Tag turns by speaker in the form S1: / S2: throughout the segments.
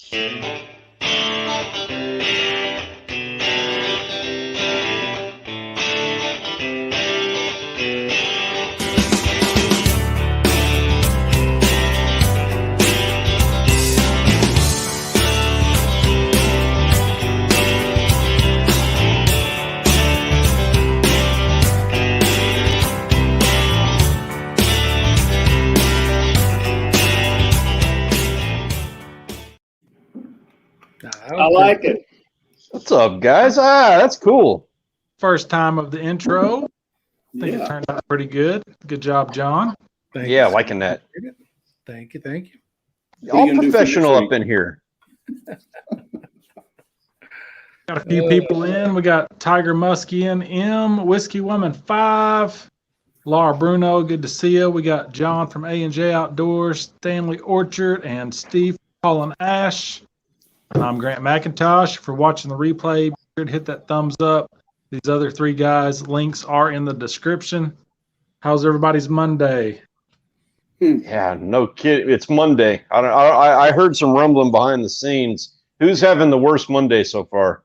S1: I like it.
S2: What's up, guys? That's cool.
S3: First time of the intro. I think it turned out pretty good. Good job, John.
S2: Thank you. Liking that.
S4: Thank you.
S2: All professional up in here.
S3: Got a few people in. We got Tiger Muskian, M, Whiskey Woman 5, Laura Bruno, good to see you. We got John from A&J Outdoors, Stanley Orchard, and Steve Haulin Ash. And I'm Grant McIntosh. For watching the replay, be sure to hit that thumbs up. These other three guys' links are in the description. How's everybody's Monday?
S2: Yeah, no kidding. It's Monday. I heard some rumbling behind the scenes. Who's having the worst Monday so far?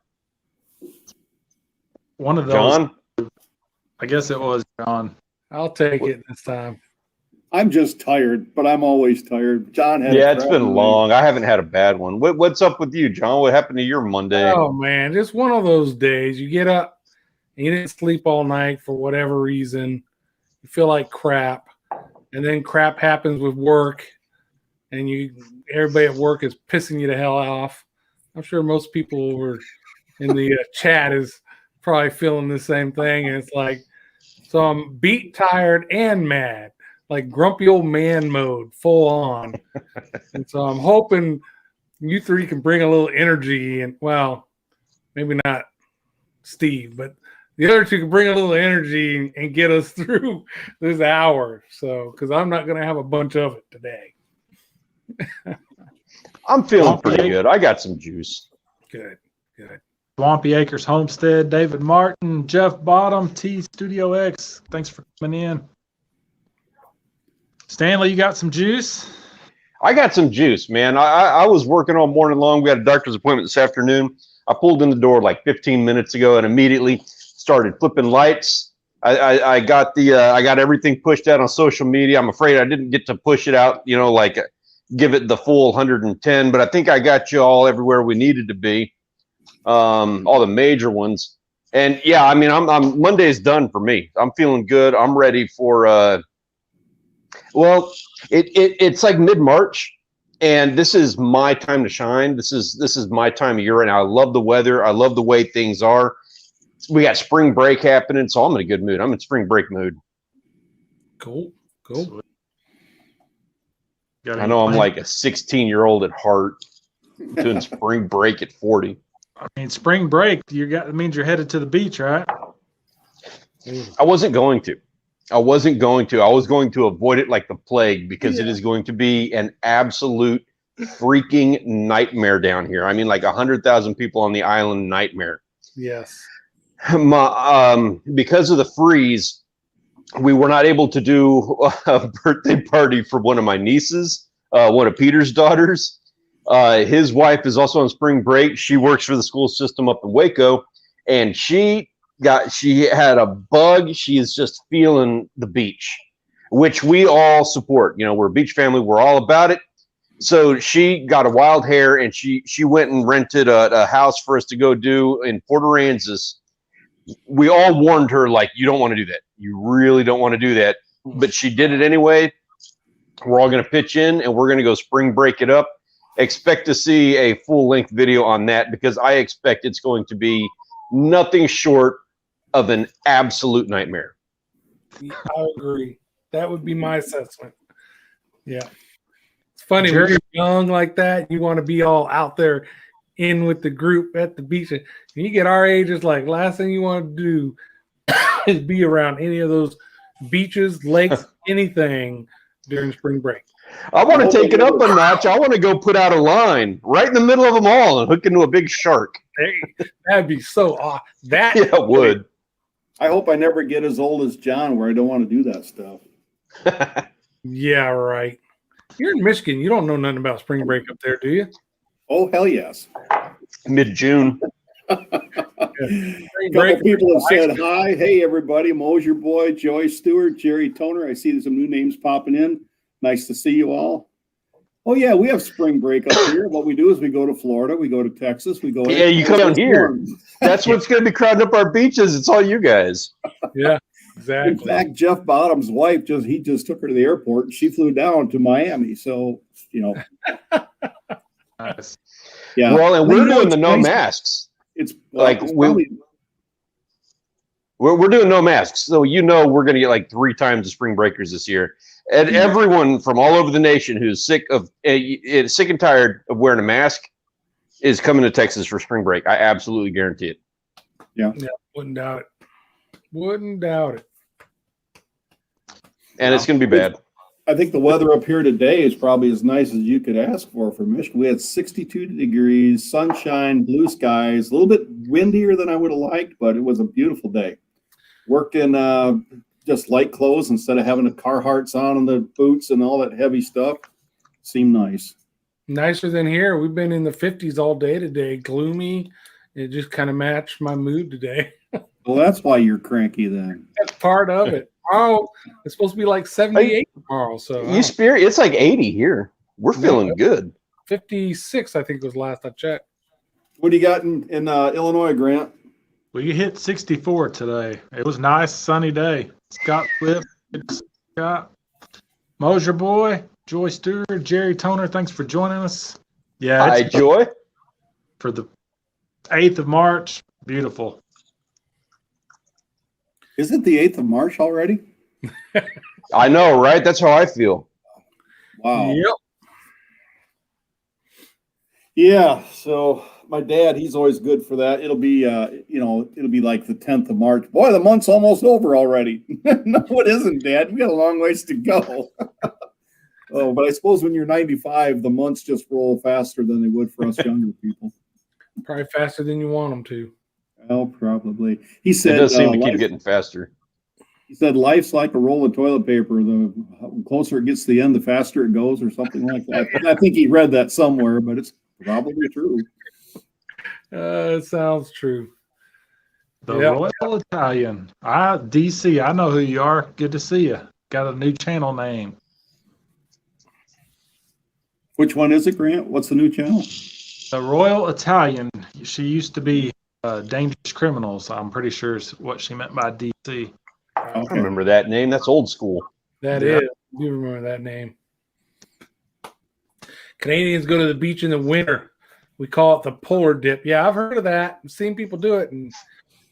S3: One of those.
S2: John?
S3: I guess it was John.
S4: I'll take it this time.
S1: I'm just tired, but I'm always tired. John had
S2: it's been long. I haven't had a bad one. What's up with you, John? What happened to your Monday?
S4: Oh, man, just one of those days. You get up, and you didn't sleep all night for whatever reason. You feel like crap, and then crap happens with work, and everybody at work is pissing you the hell off. I'm sure most people over in the chat is probably feeling the same thing, and it's like, so I'm beat, tired, and mad. Like grumpy old man mode, full on. And so I'm hoping you three can bring a little energy, and well, maybe not Steve, but the other two can bring a little energy and get us through this hour. So, because I'm not going to have a bunch of it today.
S2: I'm feeling pretty good. I got some juice.
S4: Good.
S3: Swampy Acres Homestead, David Martin, Jeff Bottom, T Studio X. Thanks for coming in. Stanley, you got some juice?
S2: I got some juice, man. I was working all morning long. We had a doctor's appointment this afternoon. I pulled in the door like 15 minutes ago and immediately started flipping lights. I got everything pushed out on social media. I'm afraid I didn't get to push it out, like give it the full 110, but I think I got you all everywhere we needed to be. All the major ones. And yeah, I mean, I'm Monday's done for me. I'm feeling good. I'm ready for well, it's like mid-March, and this is my time to shine. This is my time of year right now. I love the weather. I love the way things are. We got spring break happening, so I'm in a good mood. I'm in spring break mood.
S4: Cool.
S2: I know I'm like a 16-year-old at heart doing spring break at 40.
S3: I mean, spring break, it means you're headed to the beach, right?
S2: I wasn't going to. I was going to avoid it like the plague because it is going to be an absolute freaking nightmare down here. I mean, like 100,000 people on the island, nightmare.
S4: Yes.
S2: Because of the freeze, we were not able to do a birthday party for one of my nieces, one of Peter's daughters. His wife is also on spring break. She works for the school system up in Waco, and she had a bug. She is just feeling the beach, which we all support. We're a beach family. We're all about it. So she got a wild hair, and she went and rented a house for us to go do in Port Aransas. We all warned her, like, you don't want to do that. You really don't want to do that. But she did it anyway. We're all going to pitch in, and we're going to go spring break it up. Expect to see a full-length video on that because I expect it's going to be nothing short of an absolute nightmare.
S4: I agree. That would be my assessment. Yeah. It's funny when you're young like that, you want to be all out there in with the group at the beach. And you get our age, it's like last thing you want to do is be around any of those beaches, lakes, anything during spring break.
S2: I want to take it up a notch. I want to go put out a line right in the middle of them all and hook into a big shark.
S4: Hey, that'd be so awesome.
S2: Yeah, it would.
S1: I hope I never get as old as John where I don't want to do that stuff.
S4: Yeah, right. You're in Michigan. You don't know nothing about spring break up there, do you?
S1: Oh, hell yes.
S2: Mid-June.
S1: A couple people have said hi. Hey, everybody. Mosier Boy, Joy Stewart, Jerry Toner. I see some new names popping in. Nice to see you all. Oh, yeah, we have spring break up here. What we do is we go to Florida. We go to Texas. We go.
S2: Yeah, you come down here. That's what's going to be crowding up our beaches. It's all you guys.
S4: Yeah, exactly.
S1: In fact, Jeff Bottom's wife just took her to the airport and she flew down to Miami. So,
S3: Nice.
S1: yeah.
S2: Well, and we're doing the no
S1: nice.
S2: masks.
S1: It's
S2: Like, we're doing no masks. So, we're going to get like 3 times the spring breakers this year. And everyone from all over the nation who's sick and tired of wearing a mask is coming to Texas for spring break. I absolutely guarantee it.
S4: Yeah, wouldn't doubt it. Wouldn't doubt it.
S2: And it's going to be bad.
S1: I think the weather up here today is probably as nice as you could ask for Michigan. We had 62 degrees, sunshine, blue skies, a little bit windier than I would have liked, but it was a beautiful day. Worked in just light clothes instead of having the Carhartts on and the boots and all that heavy stuff. Seemed nice.
S4: Nicer than here. We've been in the 50s all day today. Gloomy. It just kind of matched my mood today.
S1: Well, that's why you're cranky then.
S4: That's part of it. Oh, it's supposed to be like 78 tomorrow. So
S2: It's like 80 here. We're feeling good.
S4: 56, I think was last I checked.
S1: What do you got in Illinois, Grant?
S3: We hit 64 today. It was a nice, sunny day. Scott Cliff, Scott, Mosier Boy, Joy Stewart, Jerry Toner, thanks for joining us. Yeah,
S2: Hi, Joy.
S3: For the 8th of March, beautiful.
S1: Is it the 8th of March already?
S2: I know, right? That's how I feel.
S1: Wow.
S4: Yep.
S1: Yeah, so my dad, he's always good for that. It'll be, it'll be like the 10th of March. Boy, the month's almost over already. No, it isn't, Dad. We got a long ways to go. Oh, but I suppose when you're 95, the months just roll faster than they would for us younger people.
S4: Probably faster than you want them to.
S1: Well, probably. He said,
S2: It does seem to keep getting faster.
S1: He said, life's like a roll of toilet paper. The closer it gets to the end, the faster it goes, or something like that. I think he read that somewhere, but it's probably true.
S4: It sounds true.
S3: The Royal Italian. DC, I know who you are. Good to see you. Got a new channel name.
S1: Which one is it, Grant? What's the new channel?
S3: The Royal Italian. She used to be Dangerous Criminals. I'm pretty sure is what she meant by DC.
S2: I remember that name. That's old school.
S4: That is. You remember that name. Canadians go to the beach in the winter. We call it the polar dip. Yeah, I've heard of that. I've seen people do it, and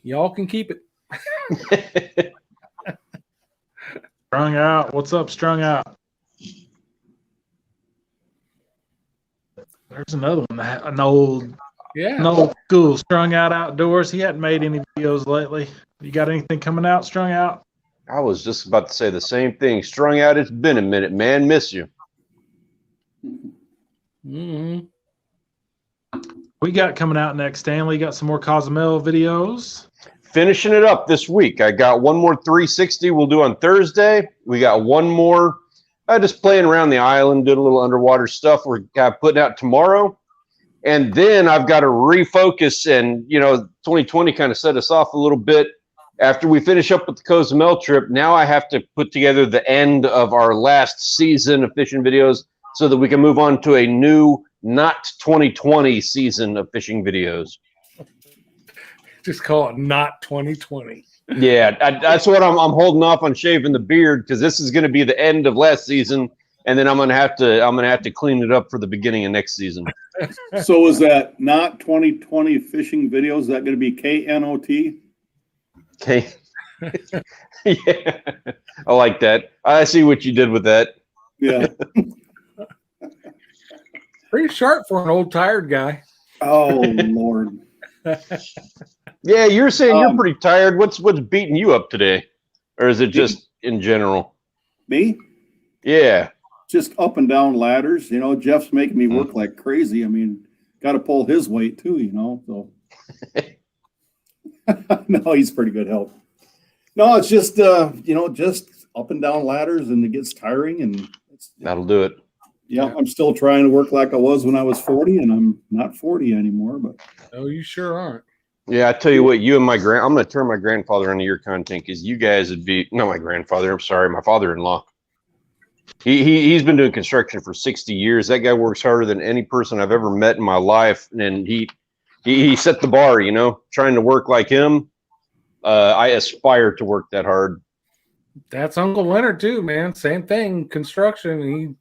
S4: y'all can keep it.
S3: Strung Out. What's up, Strung Out? There's another one. An old school, Strung Out Outdoors. He hadn't made any videos lately. You got anything coming out, Strung Out?
S2: I was just about to say the same thing. Strung Out, it's been a minute, man. Miss you.
S4: Mm-hmm.
S3: We got coming out next, Stanley. Got some more Cozumel videos.
S2: Finishing it up this week. I got one more 360 we'll do on Thursday. We got one more just playing around the island, did a little underwater stuff we're putting out tomorrow. And then I've got to refocus, and 2020 kind of set us off a little bit. After we finish up with the Cozumel trip, now I have to put together the end of our last season of fishing videos so that we can move on to a new, not 2020 season of fishing videos.
S4: Just call it not 2020.
S2: Yeah, that's what I'm holding off on shaving the beard, because this is going to be the end of last season, and then I'm gonna have to clean it up for the beginning of next season.
S1: So is that not 2020 fishing videos? Is that going to be KNOT?
S2: Okay. Yeah, I like that. I see what you did with that.
S1: Yeah.
S4: Pretty sharp for an old tired guy.
S1: Oh, Lord.
S2: Yeah, you're saying you're pretty tired. What's beating you up today? Or is it just in general?
S1: Me?
S2: Yeah.
S1: Just up and down ladders. Jeff's making me work like crazy. I mean, got to pull his weight too, so. No, he's pretty good help. No, it's just, just up and down ladders, and it gets tiring, and
S2: That'll do it.
S1: Yeah, I'm still trying to work like I was when I was 40, and I'm not 40 anymore. But
S4: Oh, you sure aren't.
S2: Yeah, I tell you what, you and I'm going to turn my grandfather into your content because you guys would be, not my grandfather, I'm sorry, my father-in-law. He's been doing construction for 60 years. That guy works harder than any person I've ever met in my life. And he set the bar, you know, trying to work like him. I aspire to work that hard.
S4: That's Uncle Leonard too, man. Same thing. Construction.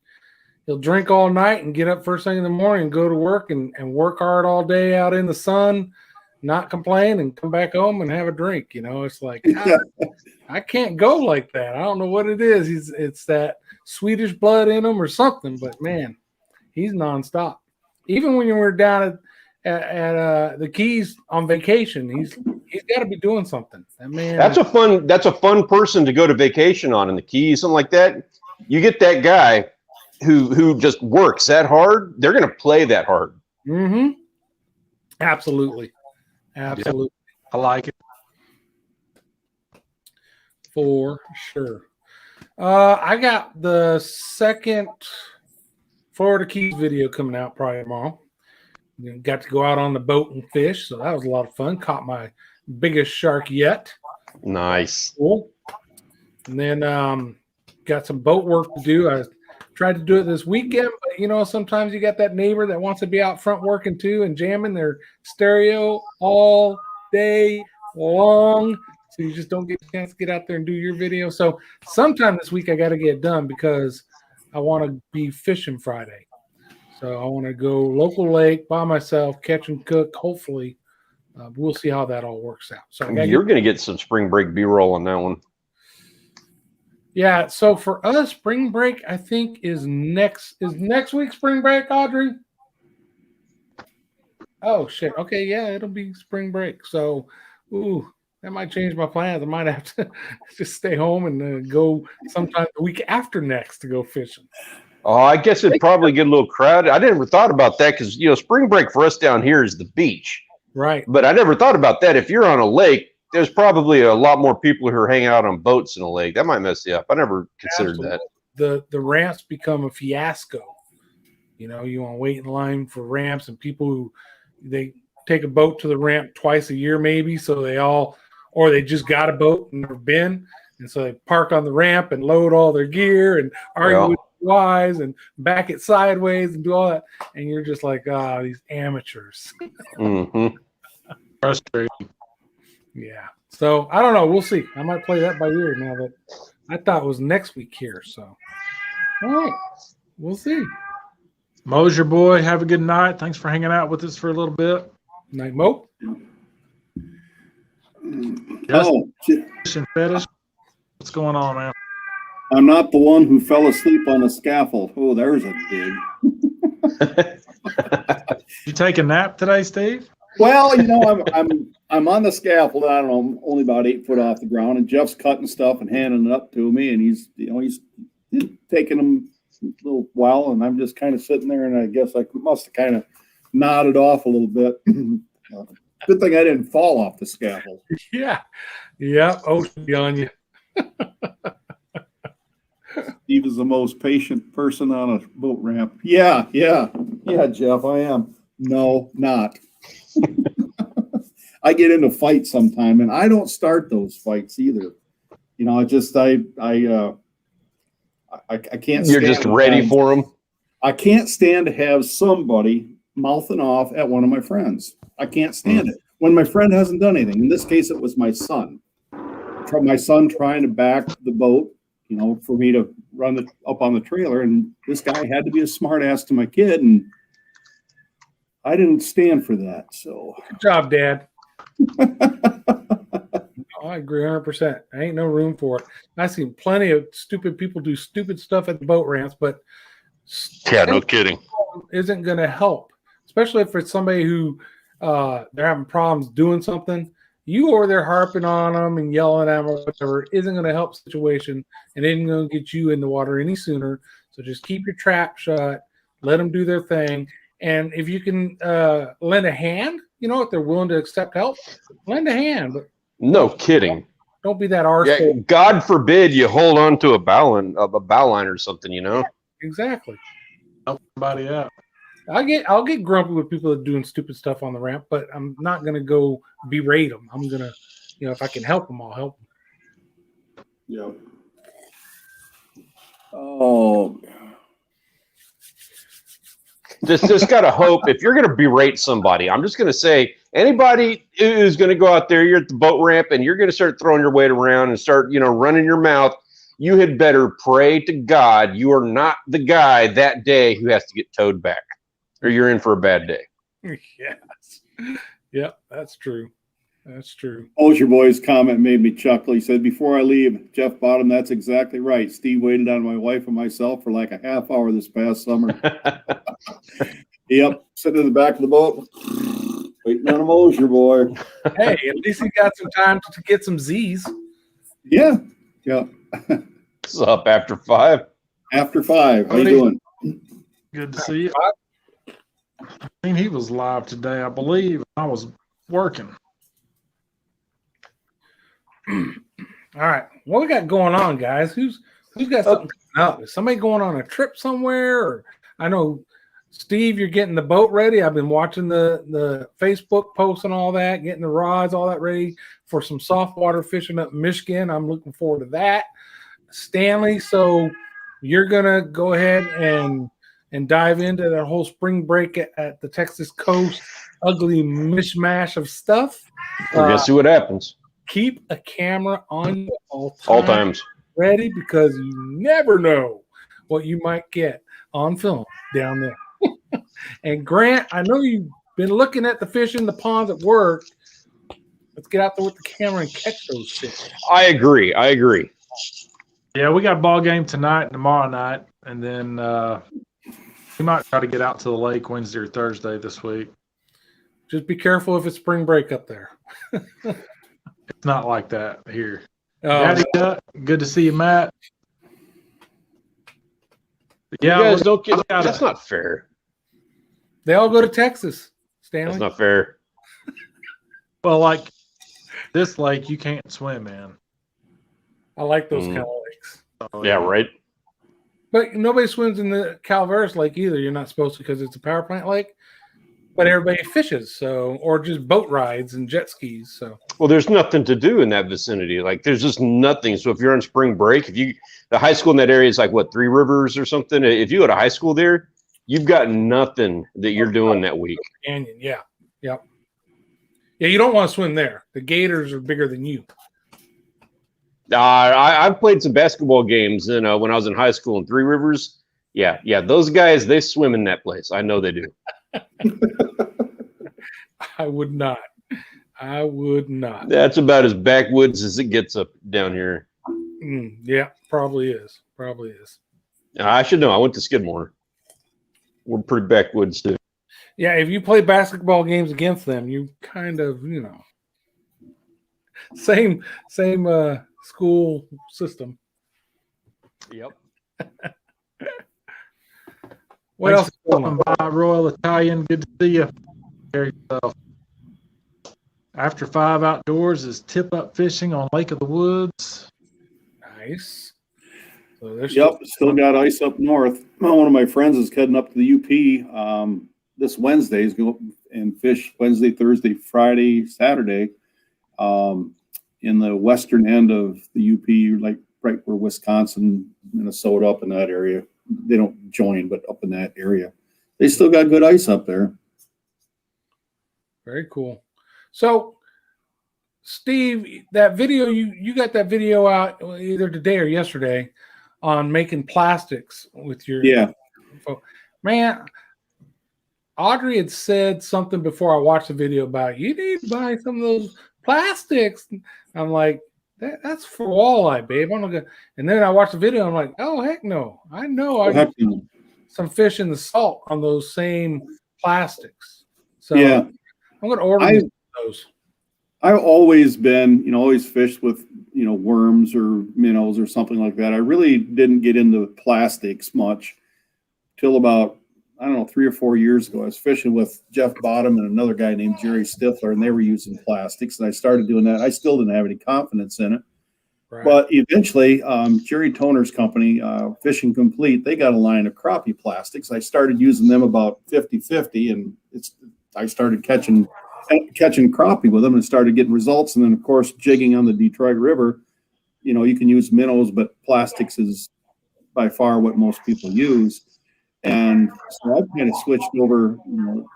S4: He'll drink all night and get up first thing in the morning and go to work and work hard all day out in the sun, not complain, and come back home and have a drink. You know, it's like, God, I can't go like that. I don't know what it is. It's that Swedish blood in him or something, but man, he's nonstop. Even when we're down at the Keys on vacation, he's got to be doing something. That man.
S2: That's a fun person to go to vacation on in the Keys, something like that. You get that guy who just works that hard. They're going to play that hard.
S4: Mm-hmm. Absolutely. Absolutely.
S3: Yep. I like it.
S4: For sure. I got the second Florida Keys video coming out probably tomorrow. Got to go out on the boat and fish, so that was a lot of fun. Caught my biggest shark yet.
S2: Nice.
S4: Cool. And then got some boat work to do. I tried to do it this weekend, but you know, sometimes you got that neighbor that wants to be out front working too and jamming their stereo all day long. So you just don't get a chance to get out there and do your video. So sometime this week I got to get it done because I want to be fishing Friday. So I want to go local lake by myself, catch and cook. Hopefully, we'll see how that all works out. So
S2: you're going to get some spring break B-roll on that one.
S4: Yeah. So for us, spring break I think is next week. Spring break, Audrey. Oh shit. Okay. Yeah, it'll be spring break. So, that might change my plans. I might have to just stay home and go sometime the week after next to go fishing.
S2: Oh, I guess it'd probably get a little crowded. I never thought about that because, you know, spring break for us down here is the beach.
S4: Right.
S2: But I never thought about that. If you're on a lake, there's probably a lot more people who are hanging out on boats in a lake. That might mess you up. I never considered that.
S4: The ramps become a fiasco. You know, you want to wait in line for ramps, and people who they take a boat to the ramp twice a year maybe, so they just got a boat and never been, and so they park on the ramp and load all their gear and argue with wise and back it sideways and do all that, and you're just like, these amateurs.
S2: Mm-hmm.
S3: Frustrating.
S4: Yeah. So I don't know. We'll see. I might play that by ear now that I thought it was next week here. So all right, we'll see.
S3: Mosier boy, have a good night. Thanks for hanging out with us for a little bit.
S4: Night, Mo.
S3: Fishing fetish. What's going on, man?
S1: I'm not the one who fell asleep on the scaffold. Oh, there's a dig.
S3: You take a nap today, Steve?
S1: Well, you know, I'm on the scaffold. I don't know, only about 8 foot off the ground, and Jeff's cutting stuff and handing it up to me, and he's taking them a little while, and I'm just kind of sitting there, and I guess I must have kind of nodded off a little bit. Good thing I didn't fall off the scaffold.
S4: Yeah. Oh, be on you.
S1: Steve is the most patient person on a boat ramp. Yeah, Jeff, I am. No, not. I get into fights sometime, and I don't start those fights either. You know, I can't.
S2: You're just ready for them.
S1: I can't stand to have somebody mouthing off at one of my friends. I can't stand it when my friend hasn't done anything. In this case, it was my son. My son trying to back the boat, you know, for me to run up on the trailer, and this guy had to be a smart ass to my kid, and I didn't stand for that. So
S4: good job, Dad. I agree 100%. I ain't no room for it. I've seen plenty of stupid people do stupid stuff at the boat ramps, but
S2: no kidding.
S4: Isn't going to help, especially if it's somebody who they're having problems doing something. You over there harping on them and yelling at them or whatever isn't going to help the situation and isn't going to get you in the water any sooner. So just keep your trap shut, let them do their thing. And if you can lend a hand, you know, if they're willing to accept help, lend a hand. But
S2: no kidding.
S4: Don't be that arsehole.
S2: Yeah, God forbid you hold on to a bow line or something, you know?
S4: Exactly.
S3: help somebody out.
S4: I'll get grumpy with people that are doing stupid stuff on the ramp, but I'm not gonna go berate them. I'm gonna, if I can help them, I'll help them.
S1: Yeah. Oh.
S2: Just gotta hope if you're gonna berate somebody, I'm just gonna say anybody who's gonna go out there, you're at the boat ramp and you're gonna start throwing your weight around and start, running your mouth. You had better pray to God you are not the guy that day who has to get towed back, or you're in for a bad day.
S4: Yes. Yep, that's true. That's true.
S1: Your boy's comment made me chuckle. He said, "Before I leave, Jeff Bottom, that's exactly right. Steve waited on my wife and myself for like a half hour this past summer." Yep, sitting in the back of the boat, waiting on a Mosier boy.
S4: Hey, at least he got some time to get some Z's.
S1: Yeah, yeah.
S2: What's up after 5?
S1: After 5, how you doing?
S3: Good to see you. I mean, he was live today, I believe. I was working.
S4: All right, what we got going on, guys? Who's got something coming up? Is somebody going on a trip somewhere? Or I know, Steve, you're getting the boat ready. I've been watching the Facebook posts and all that, getting the rods, all that ready for some saltwater fishing up in Michigan. I'm looking forward to that. Stanley, so you're gonna go ahead and dive into that whole spring break at the Texas coast, ugly mishmash of stuff.
S2: We're gonna see what happens.
S4: Keep a camera on you all
S2: times
S4: ready, because you never know what you might get on film down there. And Grant, I know you've been looking at the fish in the ponds at work. Let's get out there with the camera and catch those fish.
S2: I agree.
S3: Yeah, we got a ball game tonight and tomorrow night, and then we might try to get out to the lake Wednesday or Thursday this week.
S4: Just be careful if it's spring break up there.
S3: It's not like that here. Daddy, good to see you, Matt. Yeah,
S2: you guys don't get. That's not fair.
S4: They all go to Texas, Stanley.
S2: That's not fair.
S3: Well, like this lake, you can't swim in.
S4: I like those kind of lakes.
S3: So,
S2: yeah, right.
S4: But nobody swims in the Calaveras Lake either. You're not supposed to, because it's a power plant lake. But everybody fishes, or just boat rides and jet skis. So,
S2: well, there's nothing to do in that vicinity. Like, there's just nothing. So if you're on spring break, the high school in that area is like what, 3 Rivers or something. If you go to high school there, you've got nothing that you're doing that week.
S4: Canyon, yeah, yep. Yeah, you don't want to swim there. The gators are bigger than you.
S2: I've played some basketball games, when I was in high school in 3 Rivers. Yeah, those guys, they swim in that place. I know they do.
S4: I would not.
S2: That's about as backwoods as it gets up down here.
S4: Yeah, probably is.
S2: I should know. I went to Skidmore. We're pretty backwoods too.
S4: Yeah, if you play basketball games against them, you kind of, same school system.
S2: Yep.
S4: What else is going on?
S3: By Royal Italian, good to see you. After 5 Outdoors is tip-up fishing on Lake of the Woods.
S4: Nice.
S1: So still got ice up north. One of my friends is heading up to the UP this Wednesday. He's going and fish Wednesday, Thursday, Friday, Saturday in the western end of the UP, like right where Wisconsin, Minnesota, up in that area. They don't join, but up in that area. They still got good ice up there.
S4: Very cool. So, Steve, that video, you got that video out either today or yesterday on making plastics with your man. Audrey had said something before I watched the video about, you need to buy some of those plastics. I'm like, that's for walleye, babe. I'm not gonna. And then I watched the video. I'm like, oh heck no! I know I got some fish in the salt on those same plastics. So
S1: yeah,
S4: I'm gonna order those.
S1: I've always been, always fished with, worms or minnows or something like that. I really didn't get into plastics much till about, 3 or 4 years ago. I was fishing with Jeff Bottom and another guy named Jerry Stifler, and they were using plastics. And I started doing that. I still didn't have any confidence in it.
S4: Right.
S1: But eventually, Jerry Toner's company, Fishing Complete, they got a line of crappie plastics. I started using them about 50-50, and I started catching crappie with them and started getting results. And then, of course, jigging on the Detroit River, you can use minnows, but plastics is by far what most people use. And so I've kind of switched over,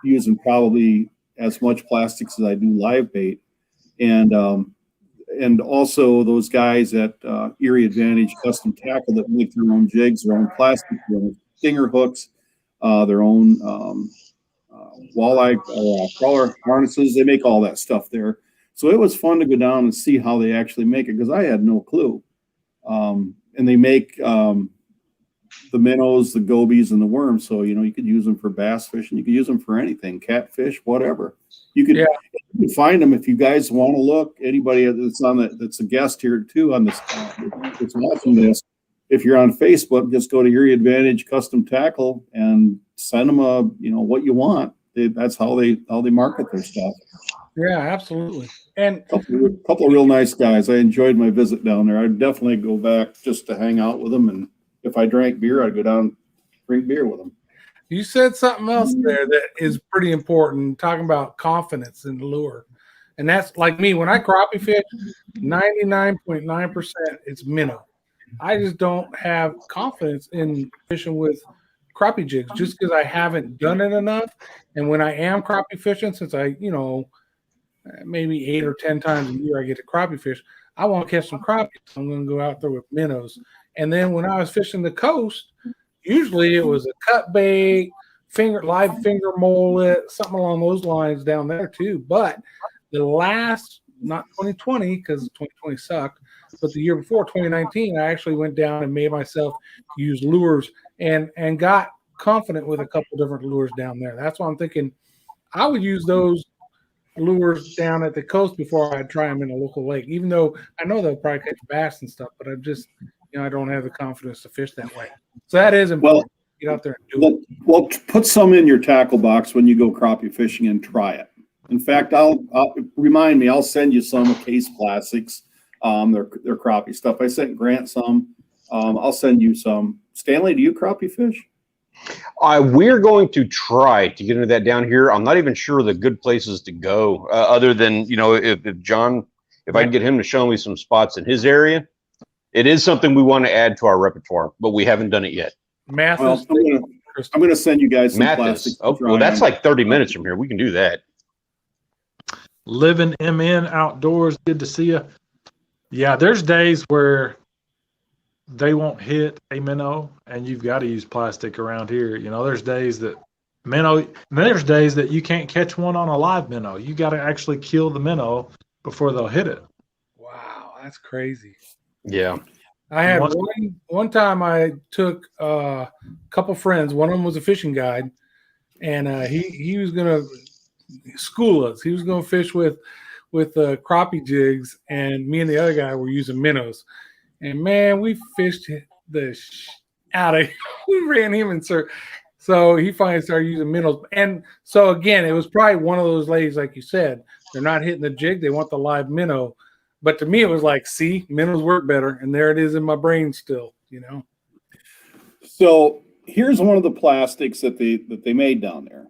S1: using probably as much plastics as I do live bait. And also those guys at Erie Advantage Custom Tackle that make their own jigs, their own plastic, their own stinger hooks, their own walleye crawler harnesses. They make all that stuff there. So it was fun to go down and see how they actually make it, because I had no clue. And they make the minnows, the gobies, and the worms. So, you could use them for bass fishing. You could use them for anything, catfish, whatever. You can find them if you guys want to look. Anybody that's a guest here too on this, that's watching this, if you're on Facebook, just go to Erie Advantage Custom Tackle and send them what you want. That's how they market their stuff.
S4: Yeah, absolutely. And
S1: a couple of real nice guys. I enjoyed my visit down there. I'd definitely go back just to hang out with them, and if I drank beer, I'd go down and drink beer with them.
S4: you said something else there that is pretty important, talking about confidence in the lure. And that's like me, when I crappie fish, 99.9% it's minnow. I just don't have confidence in fishing with crappie jigs just because I haven't done it enough. And when I am crappie fishing, since I, maybe 8 or 10 times a year I get to crappie fish, I want to catch some crappies. I'm going to go out there with minnows. And then when I was fishing the coast, usually it was a cut bait, live finger mullet, something along those lines down there too. But the last, not 2020, because 2020 sucked, but the year before, 2019, I actually went down and made myself use lures and got confident with a couple different lures down there. That's why I'm thinking I would use those lures down at the coast before I try them in a local lake, even though I know they'll probably catch bass and stuff, but I just, I don't have the confidence to fish that way. So that is important. Get out there and do it.
S1: Well, put some in your tackle box when you go crappie fishing and try it. In fact, I'll send you some Case Plastics. They're crappie stuff. I sent Grant some. I'll send you some. Stanley, do you crappie fish?
S2: We're going to try to get into that down here. I'm not even sure the good places to go, other than, if John, if I can get him to show me some spots in his area. It is something we want to add to our repertoire, but we haven't done it yet.
S4: Mathis,
S1: I'm going to send you guys some plastics.
S2: Oh, well, that's like 30 minutes from here. We can do that.
S3: Living MN Outdoors, good to see you. Yeah, there's days where they won't hit a minnow, and you've got to use plastic around here. There's days that there's days that you can't catch one on a live minnow. You got to actually kill the minnow before they'll hit it.
S4: Wow, that's crazy.
S2: Yeah.
S4: I had one time I took a couple friends. One of them was a fishing guide, and he was going to school us. He was going to fish with crappie jigs, and me and the other guy were using minnows. And man, we fished the out of. We ran him in circles. So he finally started using minnows. And so again, it was probably one of those ladies, like you said, they're not hitting the jig; they want the live minnow. But to me, it was like, see, minnows work better, and there it is in my brain still.
S1: So here's one of the plastics that they made down there,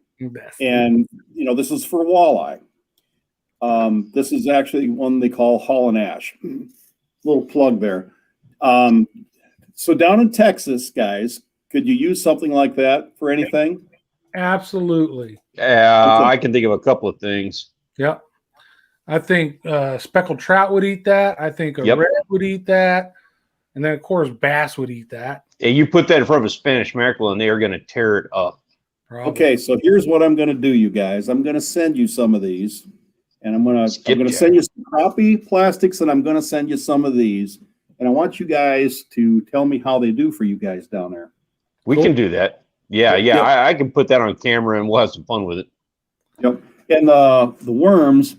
S1: and this is for walleye. This is actually one they call Haulin Ash. Little plug there. So down in Texas, guys, could you use something like that for anything?
S4: Absolutely.
S2: Yeah, okay. I can think of a couple of things.
S4: Yep. I think speckled trout would eat that. I think a red would eat that. And then, of course, bass would eat that.
S2: Yeah, you put that in front of a Spanish mackerel, and they are going to tear it up.
S4: Probably.
S1: Okay, so here's what I'm going to do, you guys. I'm going to send you some of these. And I'm going to send you some crappie plastics, and I'm going to send you some of these. And I want you guys to tell me how they do for you guys down there.
S2: We can do that. Yeah. I can put that on camera, and we'll have some fun with it.
S1: Yep. And the worms,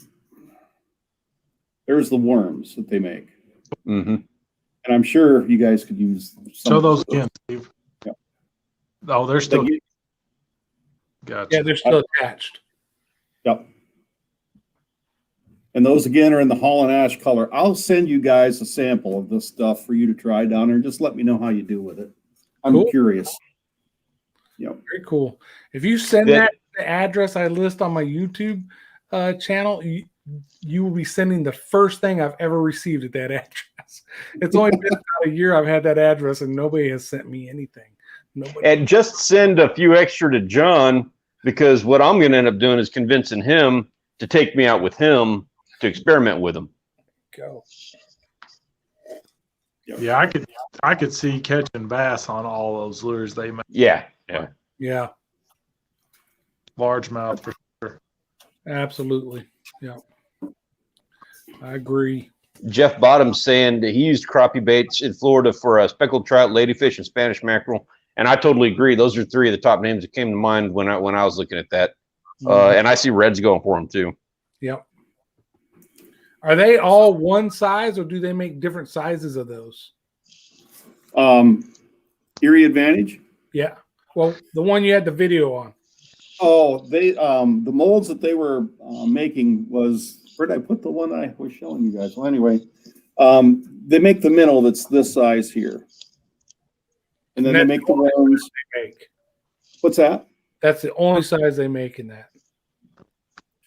S1: there's the worms that they make.
S2: Mm-hmm.
S1: And I'm sure you guys could use some.
S3: Show those again, Steve.
S1: Yep.
S3: Oh, they're still. Gotcha.
S4: Yeah, they're still attached.
S1: Yep. And those again are in the Haulin Ash color. I'll send you guys a sample of this stuff for you to try down there. Just let me know how you do with it. I'm
S4: Cool.
S1: curious. Yep.
S4: Very cool. If you send that the address I list on my YouTube channel, you will be sending the first thing I've ever received at that address. It's only been about a year I've had that address, and nobody has sent me anything. Nobody.
S2: And just send a few extra to John, because what I'm going to end up doing is convincing him to take me out with him to experiment with him.
S4: Go.
S3: Yeah, I could see catching bass on all those lures they make.
S2: Yeah.
S4: Yeah.
S3: Largemouth for sure.
S4: Absolutely. Yeah. I agree.
S2: Jeff Bottoms saying that he used crappie baits in Florida for speckled trout, ladyfish, and Spanish mackerel. And I totally agree. Those are three of the top names that came to mind when I was looking at that. And I see Reds going for them too.
S4: Yep. Are they all one size, or do they make different sizes of those?
S1: Erie Advantage.
S4: Yeah. Well, the one you had the video on.
S1: Oh, they the molds that they were making was, where did I put the one I was showing you guys? Well, anyway, they make the minnow that's this size here, and then they make the worms. What's that?
S4: That's the only size they make in that.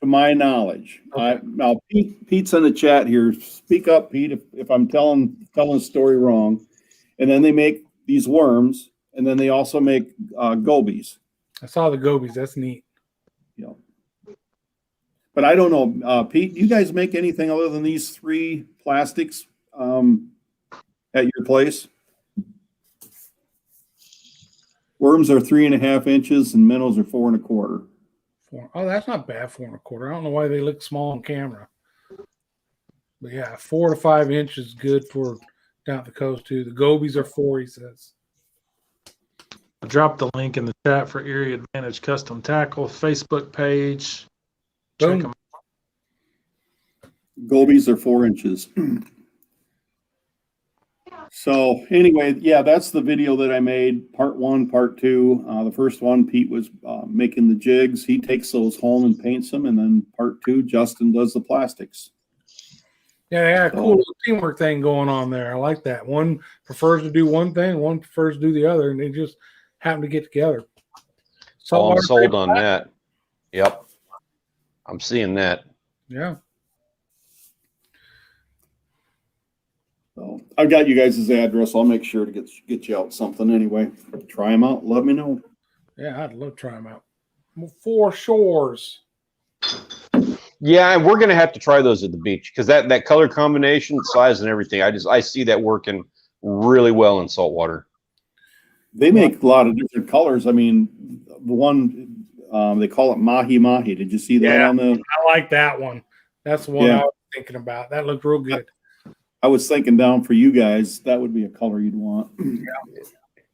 S1: To my knowledge.
S4: Okay.
S1: Now Pete's in the chat here. Speak up, Pete, if I'm telling the story wrong. And then they make these worms, and then they also make gobies.
S4: I saw the gobies. That's neat.
S1: Yeah. But I don't know, Pete. Do you guys make anything other than these three plastics at your place? Worms are 3.5 inches, and minnows are 4 1/4.
S4: Oh, that's not bad. 4 1/4. I don't know why they look small on camera. But yeah, 4 to 5 inches is good for down the coast too. The gobies are 4, he says.
S3: I dropped the link in the chat for Erie Advantage Custom Tackle Facebook page. Check them.
S1: Gobies are 4 inches. So anyway, yeah, that's the video that I made. Part 1, part 2. The first one, Pete was making the jigs. He takes those home and paints them. And then part 2, Justin does the plastics.
S4: Yeah, they got a cool little teamwork thing going on there. I like that. One prefers to do one thing, one prefers to do the other, and they just happen to get together.
S2: So I'm sold on that. Yep. I'm seeing that.
S4: Yeah.
S1: So I've got you guys' address. I'll make sure to get you out something anyway. Try them out. Let me know.
S4: Yeah, I'd love to try them out. 4 shores.
S2: Yeah, and we're going to have to try those at the beach, because that color combination, size, and everything, I see that working really well in saltwater.
S1: They make a lot of different colors. I mean, the one they call it mahi mahi. Did you see that on the?
S4: I like that one. That's the one I was thinking about. That looked real good.
S1: I was thinking down for you guys, that would be a color you'd want.
S4: Yeah.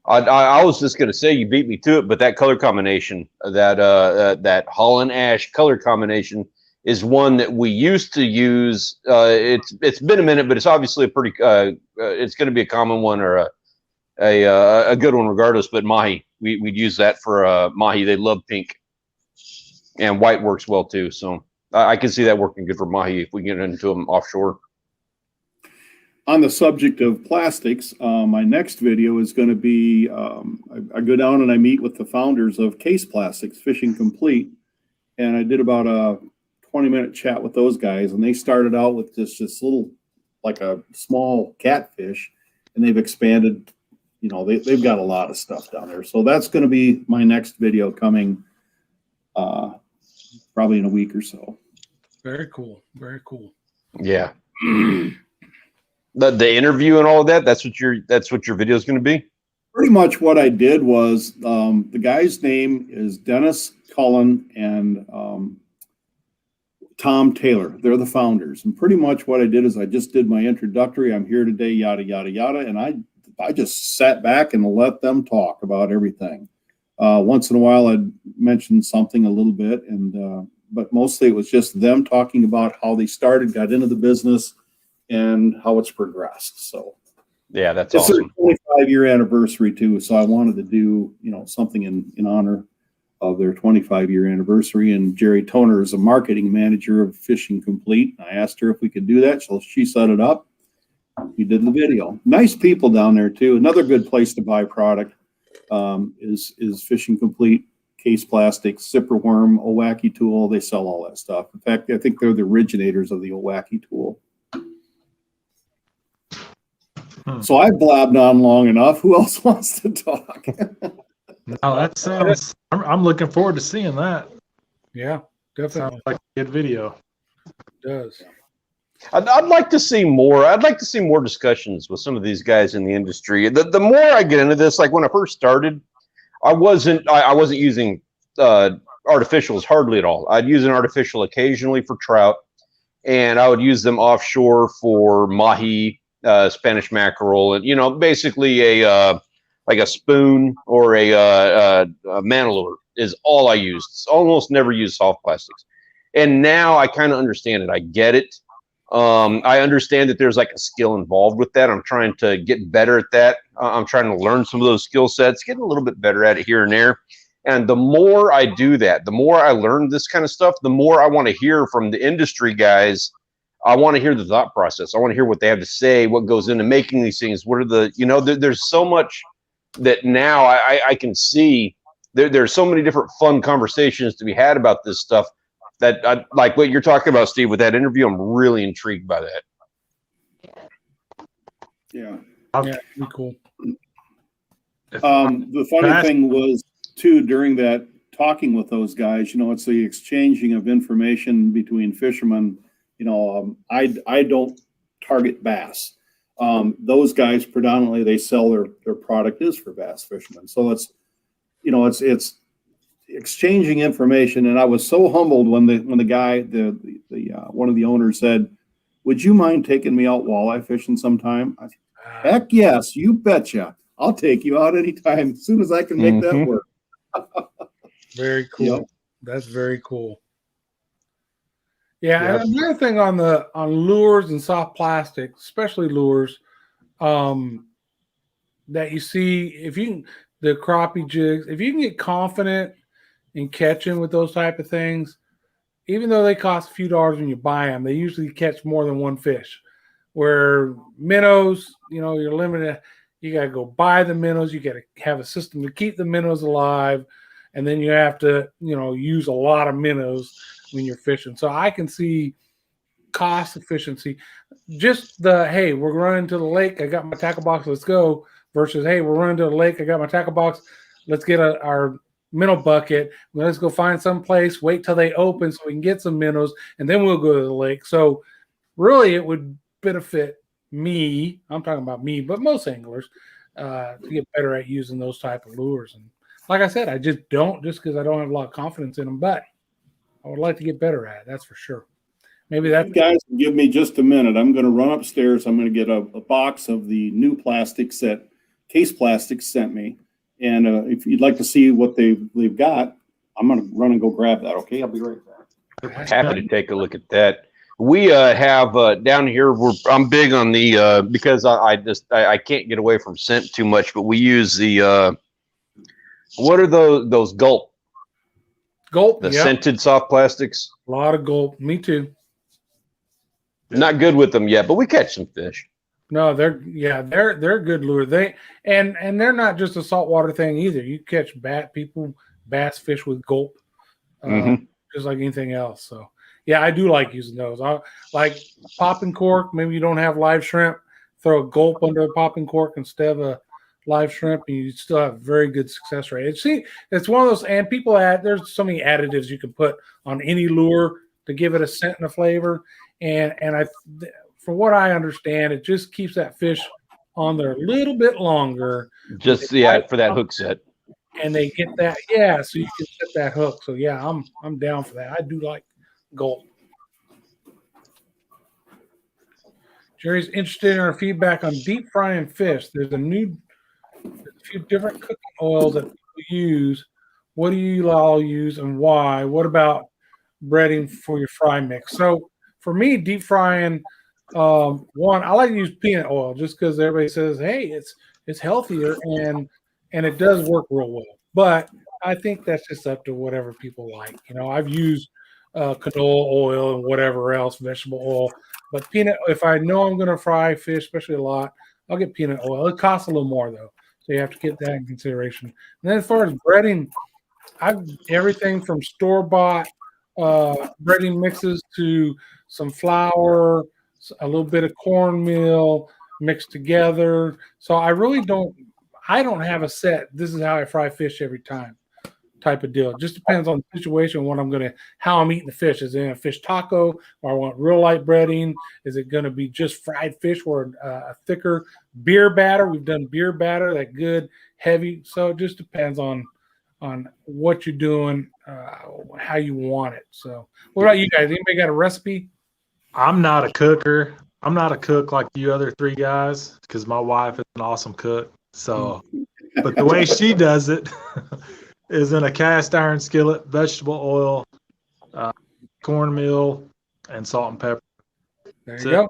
S2: I was just going to say, you beat me to it, but that color combination, that Haulin Ash color combination, is one that we used to use. It's been a minute, but it's obviously a pretty. It's going to be a common one, or a good one regardless. But mahi, we'd use that for mahi. They love pink, and white works well too. So I can see that working good for mahi if we get into them offshore.
S1: On the subject of plastics, my next video is going to be, I go down and I meet with the founders of Case Plastics, Fishing Complete, and I did about a 20-minute chat with those guys, and they started out with just this little, like a small catfish, and they've expanded, you know, they've got a lot of stuff down there. So that's going to be my next video coming probably in a week or so.
S4: Very cool. Very cool.
S2: Yeah. The interview and all of that, that's what your video is going to be?
S1: Pretty much what I did was, the guy's name is Dennis Cullen and Tom Taylor. They're the founders. And pretty much what I did is I just did my introductory. I'm here today, yada, yada, yada. And I just sat back and let them talk about everything. Once in a while, I'd mention something a little bit, but mostly it was just them talking about how they started, got into the business, and how it's progressed. So
S2: yeah, that's
S1: it's
S2: awesome.
S1: It's their 25-year anniversary too. So I wanted to do, you know, something in honor of their 25-year anniversary. And Jerry Toner is a marketing manager of Fishing Complete. I asked her if we could do that, so she set it up. We did the video. Nice people down there too. Another good place to buy product is Fishing Complete. Case plastics, zipper worm, Owaki tool. They sell all that stuff. In fact, I think they're the originators of the Owaki tool. So I blabbed on long enough. Who else wants to talk?
S3: No, that sounds. I'm looking forward to seeing that.
S4: Yeah, definitely.
S3: Sounds like a good video.
S4: It does.
S2: I'd like to see more. I'd like to see more discussions with some of these guys in the industry. The more I get into this, like when I first started, I wasn't using artificials hardly at all. I'd use an artificial occasionally for trout, and I would use them offshore for mahi, Spanish mackerel, and basically a like a spoon or a man lure is all I used. It's almost never used soft plastics. And now I kind of understand it. I get it. I understand that there's like a skill involved with that. I'm trying to get better at that. I'm trying to learn some of those skill sets, getting a little bit better at it here and there. And the more I do that, the more I learn this kind of stuff, the more I want to hear from the industry guys. I want to hear the thought process. I want to hear what they have to say, what goes into making these things. What are there's so much that now I can see. There's so many different fun conversations to be had about this stuff. That I, like what you're talking about, Steve, with that interview, I'm really intrigued by that.
S1: Yeah.
S4: Yeah, pretty cool.
S1: The funny thing was, too, during that talking with those guys, it's the exchanging of information between fishermen. I don't target bass. Those guys predominantly, they sell their product is for bass fishermen. So it's exchanging information. And I was so humbled when the guy, one of the owners said, "Would you mind taking me out walleye fishing sometime?" I said, "Heck yes, you betcha. I'll take you out anytime as soon as I can make that work."
S4: Very cool.
S1: Yep.
S4: That's very cool. Yeah,
S2: Yep.
S4: and another thing on lures and soft plastic, especially lures, that you see, the crappie jigs, if you can get confident in catching with those type of things, even though they cost a few dollars when you buy them, they usually catch more than one fish. Where minnows, you're limited. You got to go buy the minnows. You got to have a system to keep the minnows alive. And then you have to, use a lot of minnows when you're fishing. So I can see cost efficiency. Just hey, we're running to the lake. I got my tackle box. Let's go. Versus, hey, we're running to the lake. I got my tackle box. Let's get our minnow bucket. Let's go find some place. Wait till they open so we can get some minnows, and then we'll go to the lake. So really, it would benefit me. I'm talking about me, but most anglers to get better at using those type of lures. And like I said, I just don't, just because I don't have a lot of confidence in them. But I would like to get better at it. That's for sure. Maybe that.
S1: Guys, give me just a minute. I'm going to run upstairs. I'm going to get a box of the new plastics that Case Plastics sent me. And if you'd like to see what they've got, I'm going to run and go grab that. Okay, I'll be right back.
S2: Happy to take a look at that. We have down here. I'm big on the because I can't get away from scent too much, but we use the what are those gulp
S4: Gulp,
S2: the
S4: yep.
S2: scented soft plastics.
S4: A lot of gulp. Me too.
S2: Not good with them yet, but we catch some fish.
S4: No, they're good lure. And they're not just a saltwater thing either. You catch bass fish with gulp, just like anything else. So yeah, I do like using those. I like popping cork. Maybe you don't have live shrimp, throw a gulp under a popping cork instead of a live shrimp, and you still have very good success rate. It's one of those, and people there's so many additives you can put on any lure to give it a scent and a flavor. And from what I understand, it just keeps that fish on there a little bit longer.
S2: Just for that hook set.
S4: And they get that, so you can set that hook. So yeah, I'm down for that. I do like gulp. Jerry's interested in our feedback on deep frying fish. There's a few different cooking oils that people use. What do you all use and why? What about breading for your fry mix? So for me, deep frying, one, I like to use peanut oil just because everybody says, hey, it's healthier and it does work real well. But I think that's just up to whatever people like. I've used canola oil and whatever else, vegetable oil, but peanut. If I know I'm going to fry fish, especially a lot, I'll get peanut oil. It costs a little more though, so you have to get that in consideration. And then as far as breading, I've everything from store-bought breading mixes to some flour, a little bit of cornmeal mixed together. So I don't have a set, this is how I fry fish every time type of deal. It just depends on the situation, how I'm eating the fish. Is it in a fish taco, or I want real light breading? Is it going to be just fried fish or a thicker beer batter? We've done beer batter, that good, heavy. So it just depends on what you're doing, how you want it. So what about you guys? Anybody got a recipe?
S3: I'm not a cooker. I'm not a cook like you other three guys because my wife is an awesome cook. So, but the way she does it is in a cast iron skillet, vegetable oil, cornmeal, and salt and pepper.
S4: There you go.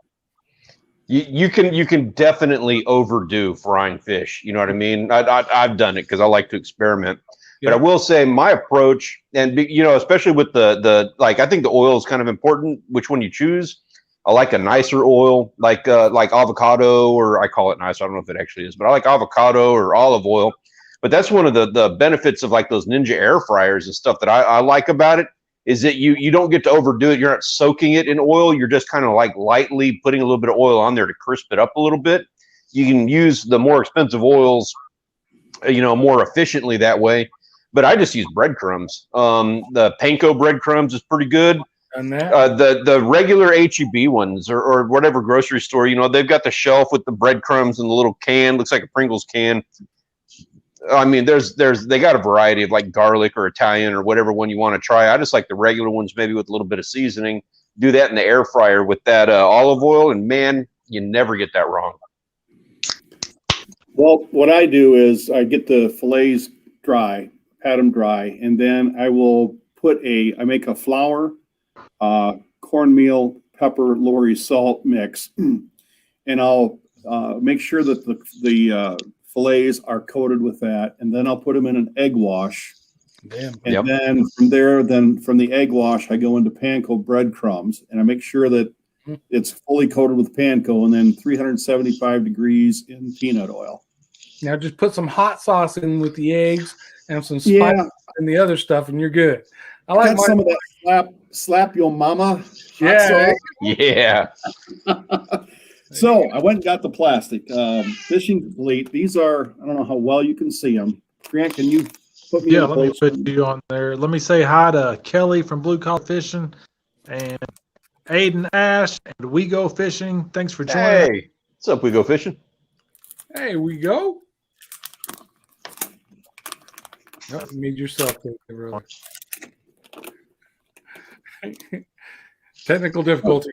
S2: You can definitely overdo frying fish. You know what I mean? I've done it because I like to experiment. But I will say my approach, and especially with the I think the oil is kind of important, which one you choose. I like a nicer oil, like avocado, or I call it nice. I don't know if it actually is, but I like avocado or olive oil. But that's one of the benefits of like those Ninja air fryers and stuff that I like about it, is that you don't get to overdo it. You're not soaking it in oil. You're just kind of like lightly putting a little bit of oil on there to crisp it up a little bit. You can use the more expensive oils, more efficiently that way. But I just use breadcrumbs. The panko breadcrumbs is pretty good.
S4: And that
S2: the regular HEB ones or whatever grocery store, they've got the shelf with the breadcrumbs and the little can, looks like a Pringles can. I mean, they got a variety of like garlic or Italian or whatever one you want to try. I just like the regular ones, maybe with a little bit of seasoning. Do that in the air fryer with that olive oil, and man, you never get that wrong.
S1: Well, what I do is I get the fillets dry, pat them dry, and then I will I make a flour, cornmeal, pepper, Lori salt mix, and I'll make sure that the fillets are coated with that, and then I'll put them in an egg wash.
S4: Damn.
S1: And then from there, from the egg wash, I go into panko breadcrumbs, and I make sure that it's fully coated with panko, and then 375 degrees in peanut oil.
S4: Now just put some hot sauce in with the eggs and some spice and the other stuff, and you're good. I like
S1: some of that slap your mama.
S2: Yeah.
S1: So I went and got the plastic fishing complete. These are, I don't know how well you can see them. Grant, can you put me?
S3: Yeah, let me put you on there. Let me say hi to Kelly from Blue Collar Fishing and Aiden Ash and We Go Fishing. Thanks for joining.
S2: Hey, what's up? We Go Fishing.
S4: Hey, we go. Oh, you made yourself really. Technical difficulties.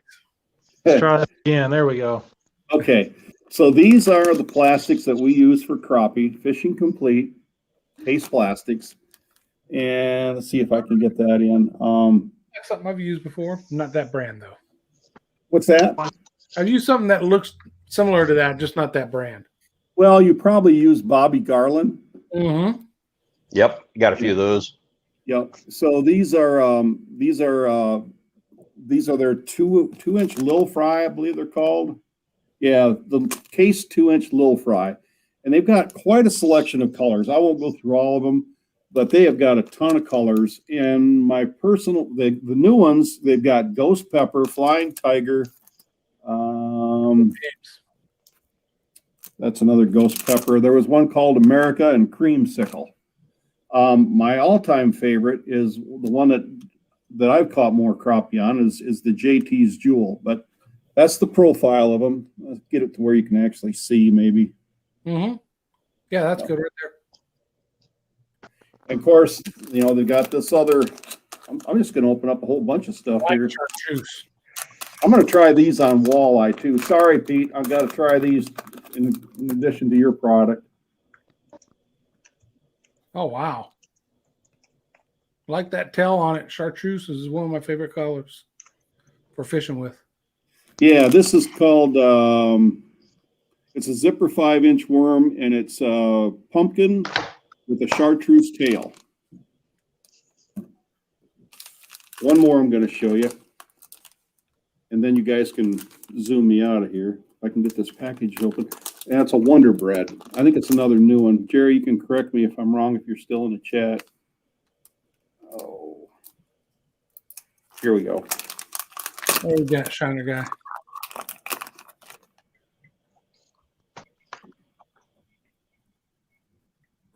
S3: Let's try that again. There we go.
S1: Okay, so these are the plastics that we use for crappie, Fishing Complete, Paste Plastics. And let's see if I can get that in.
S4: That's something I've used before. Not that brand, though.
S1: What's that?
S4: I've used something that looks similar to that, just not that brand.
S1: Well, you probably use Bobby Garland.
S4: Mm-hmm.
S2: Yep, got a few of those.
S1: Yep. So these are their 2-inch Lil Fry, I believe they're called. Yeah, the Case 2-inch Lil Fry, and they've got quite a selection of colors. I won't go through all of them, but they have got a ton of colors. And my personal, the new ones, they've got Ghost Pepper, Flying Tiger. That's another Ghost Pepper. There was one called America and Creamsicle. My all-time favorite is the one that I've caught more crappie on is the JT's Jewel, but that's the profile of them. Let's get it to where you can actually see, maybe.
S4: Mm-hmm. Yeah, that's good right there.
S1: And of course, they've got this other. I'm just going to open up a whole bunch of stuff here.
S4: Juice.
S1: I'm going to try these on walleye too. Sorry, Pete, I've got to try these in addition to your product.
S4: Oh, wow. Like that tail on it. Chartreuse is one of my favorite colors for fishing with.
S1: Yeah, this is called, it's a zipper 5-inch worm, and it's pumpkin with a chartreuse tail. One more I'm going to show you. And then you guys can zoom me out of here. If I can get this package open. That's a Wonder Bread. I think it's another new one. Jerry, you can correct me if I'm wrong if you're still in the chat. Oh, here we go.
S4: There you got Shiner guy.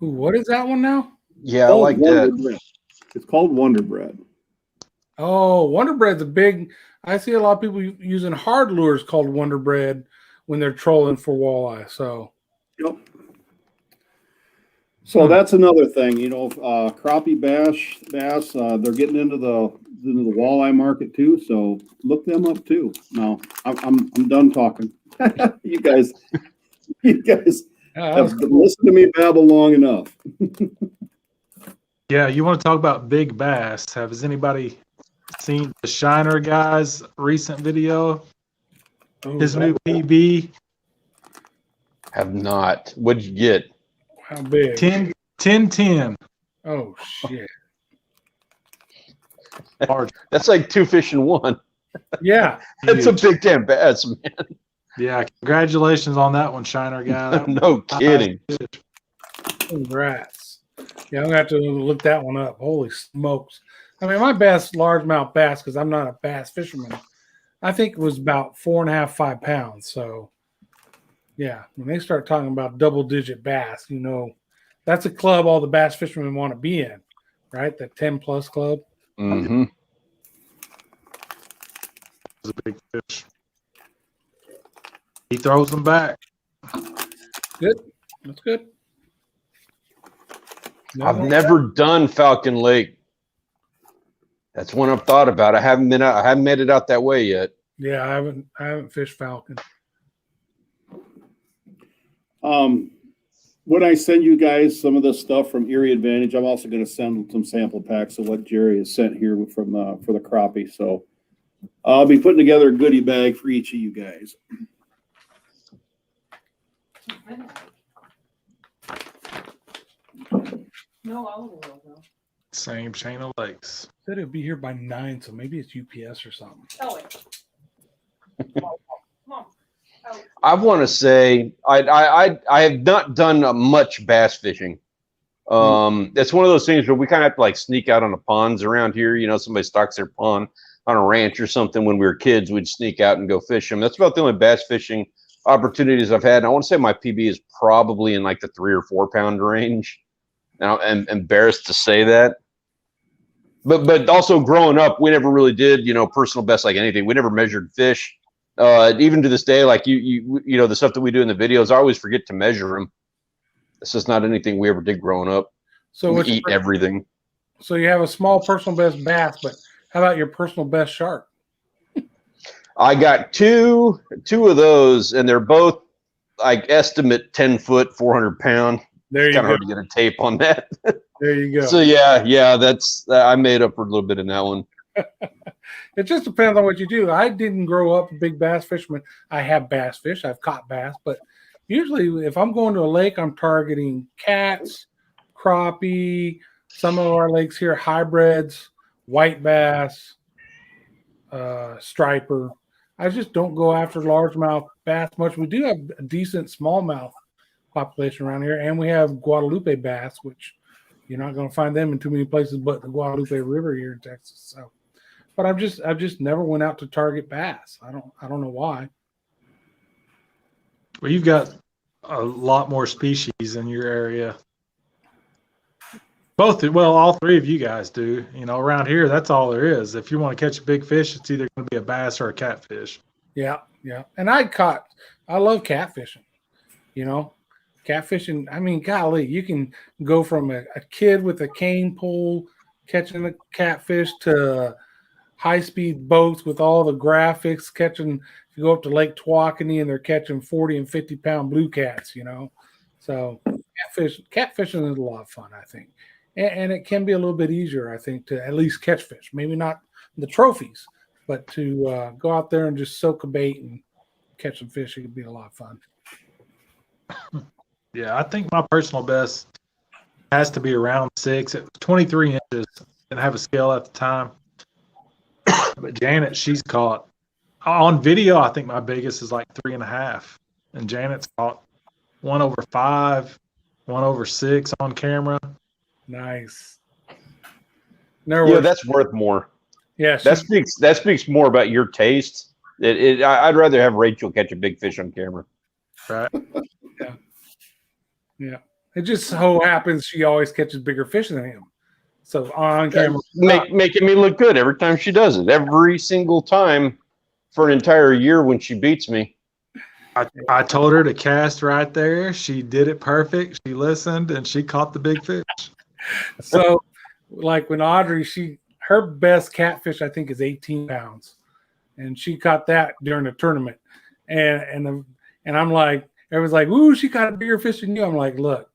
S4: Ooh, what is that one now?
S2: Yeah, I like
S1: Wonder
S2: that.
S1: Bread. It's called Wonder Bread.
S4: Oh, Wonder Bread's a big. I see a lot of people using hard lures called Wonder Bread when they're trolling for walleye. So,
S1: Yep. So that's another thing, crappie bass, they're getting into the walleye market too. So look them up too. No, I'm done talking. you guys have listened to me babble long enough.
S3: Yeah, you want to talk about big bass? Has anybody seen the Shiner guy's recent video? His new PB?
S2: Have not. What'd you get?
S4: How big?
S3: 10.
S4: Oh shit!
S3: Large.
S2: That's like 2 fish in one.
S4: Yeah,
S2: That's a big damn bass, man.
S3: Yeah, congratulations on that one, Shiner guy.
S2: No kidding.
S4: congrats. Yeah, I'm gonna have to look that one up. Holy smokes! I mean, my best largemouth bass, because I'm not a bass fisherman, I think it was about 4.5, 5 pounds. So, yeah, when they start talking about double-digit bass, that's a club all the bass fishermen want to be in, right? The 10+ club.
S2: Mm-hmm.
S3: It's a big fish. He throws them back.
S4: Good. That's good.
S2: I've never done Falcon Lake. That's one I've thought about. I haven't made it out that way yet.
S4: Yeah, I haven't fished Falcon.
S1: When I send you guys some of the stuff from Erie Advantage, I'm also going to send some sample packs of what Jerry has sent here from for the crappie. So I'll be putting together a goodie bag for each of you guys.
S5: No, all of the world will.
S3: Same chain of lakes.
S4: Said it'd be here by 9, so maybe it's UPS or something.
S5: Oh, wait. Come on. Oh.
S2: I want to say I have not done much bass fishing. It's one of those things where we kind of have to like sneak out on the ponds around here. Somebody stocks their pond on a ranch or something. When we were kids, we'd sneak out and go fish them. That's about the only bass fishing opportunities I've had. And I want to say my PB is probably in like the 3 or 4 pound range. Now I'm embarrassed to say that. But also growing up, we never really did, personal best like anything. We never measured fish. Even to this day, like the stuff that we do in the videos, I always forget to measure them. It's just not anything we ever did growing up.
S4: So
S2: we eat everything.
S4: So you have a small personal best bass, but how about your personal best shark?
S2: I got two of those, and they're both like estimate 10 foot, 400 pound.
S4: There you
S2: Kind of
S4: go.
S2: hard to get a tape on that.
S4: There you go.
S2: So yeah, that's I made up for a little bit in that one.
S4: It just depends on what you do. I didn't grow up a big bass fisherman. I have bass fish. I've caught bass, but usually if I'm going to a lake, I'm targeting cats, crappie, some of our lakes here, hybrids, white bass, striper. I just don't go after largemouth bass much. We do have a decent smallmouth population around here, and we have Guadalupe bass, which you're not going to find them in too many places but the Guadalupe River here in Texas. So, but I've just never went out to target bass. I don't know why.
S3: Well, you've got a lot more species in your area. All 3 of you guys do. Around here, that's all there is. If you want to catch a big fish, it's either going to be a bass or a catfish.
S4: Yeah. And I love catfishing. Catfishing, I mean, golly, you can go from a kid with a cane pole catching a catfish to high-speed boats with all the graphics catching. If you go up to Lake Tawakoni and they're catching 40 and 50-pound blue cats, So catfishing is a lot of fun, I think. And it can be a little bit easier, I think, to at least catch fish. Maybe not the trophies, but to go out there and just soak a bait and catch some fish, it could be a lot of fun.
S3: Yeah, I think my personal best has to be around 6. It was 23 inches. Didn't have a scale at the time. But Janet, she's caught on video. I think my biggest is like 3.5, and Janet's caught 1/5, 1/6 on camera.
S4: Nice. Never
S2: Yeah,
S4: works.
S2: that's worth more.
S4: Yeah,
S2: That speaks more about your taste. I'd rather have Rachel catch a big fish on camera.
S3: Right.
S4: yeah. It just so happens she always catches bigger fish than him. So on camera,
S2: Making me look good every time she does it. Every single time for an entire year when she beats me.
S3: I told her to cast right there. She did it perfect. She listened and she caught the big fish.
S4: So, like when Audrey, her best catfish I think is 18 pounds, and she caught that during the tournament, and I'm like, everyone's like, "Ooh, she caught a bigger fish than you." I'm like, "Look,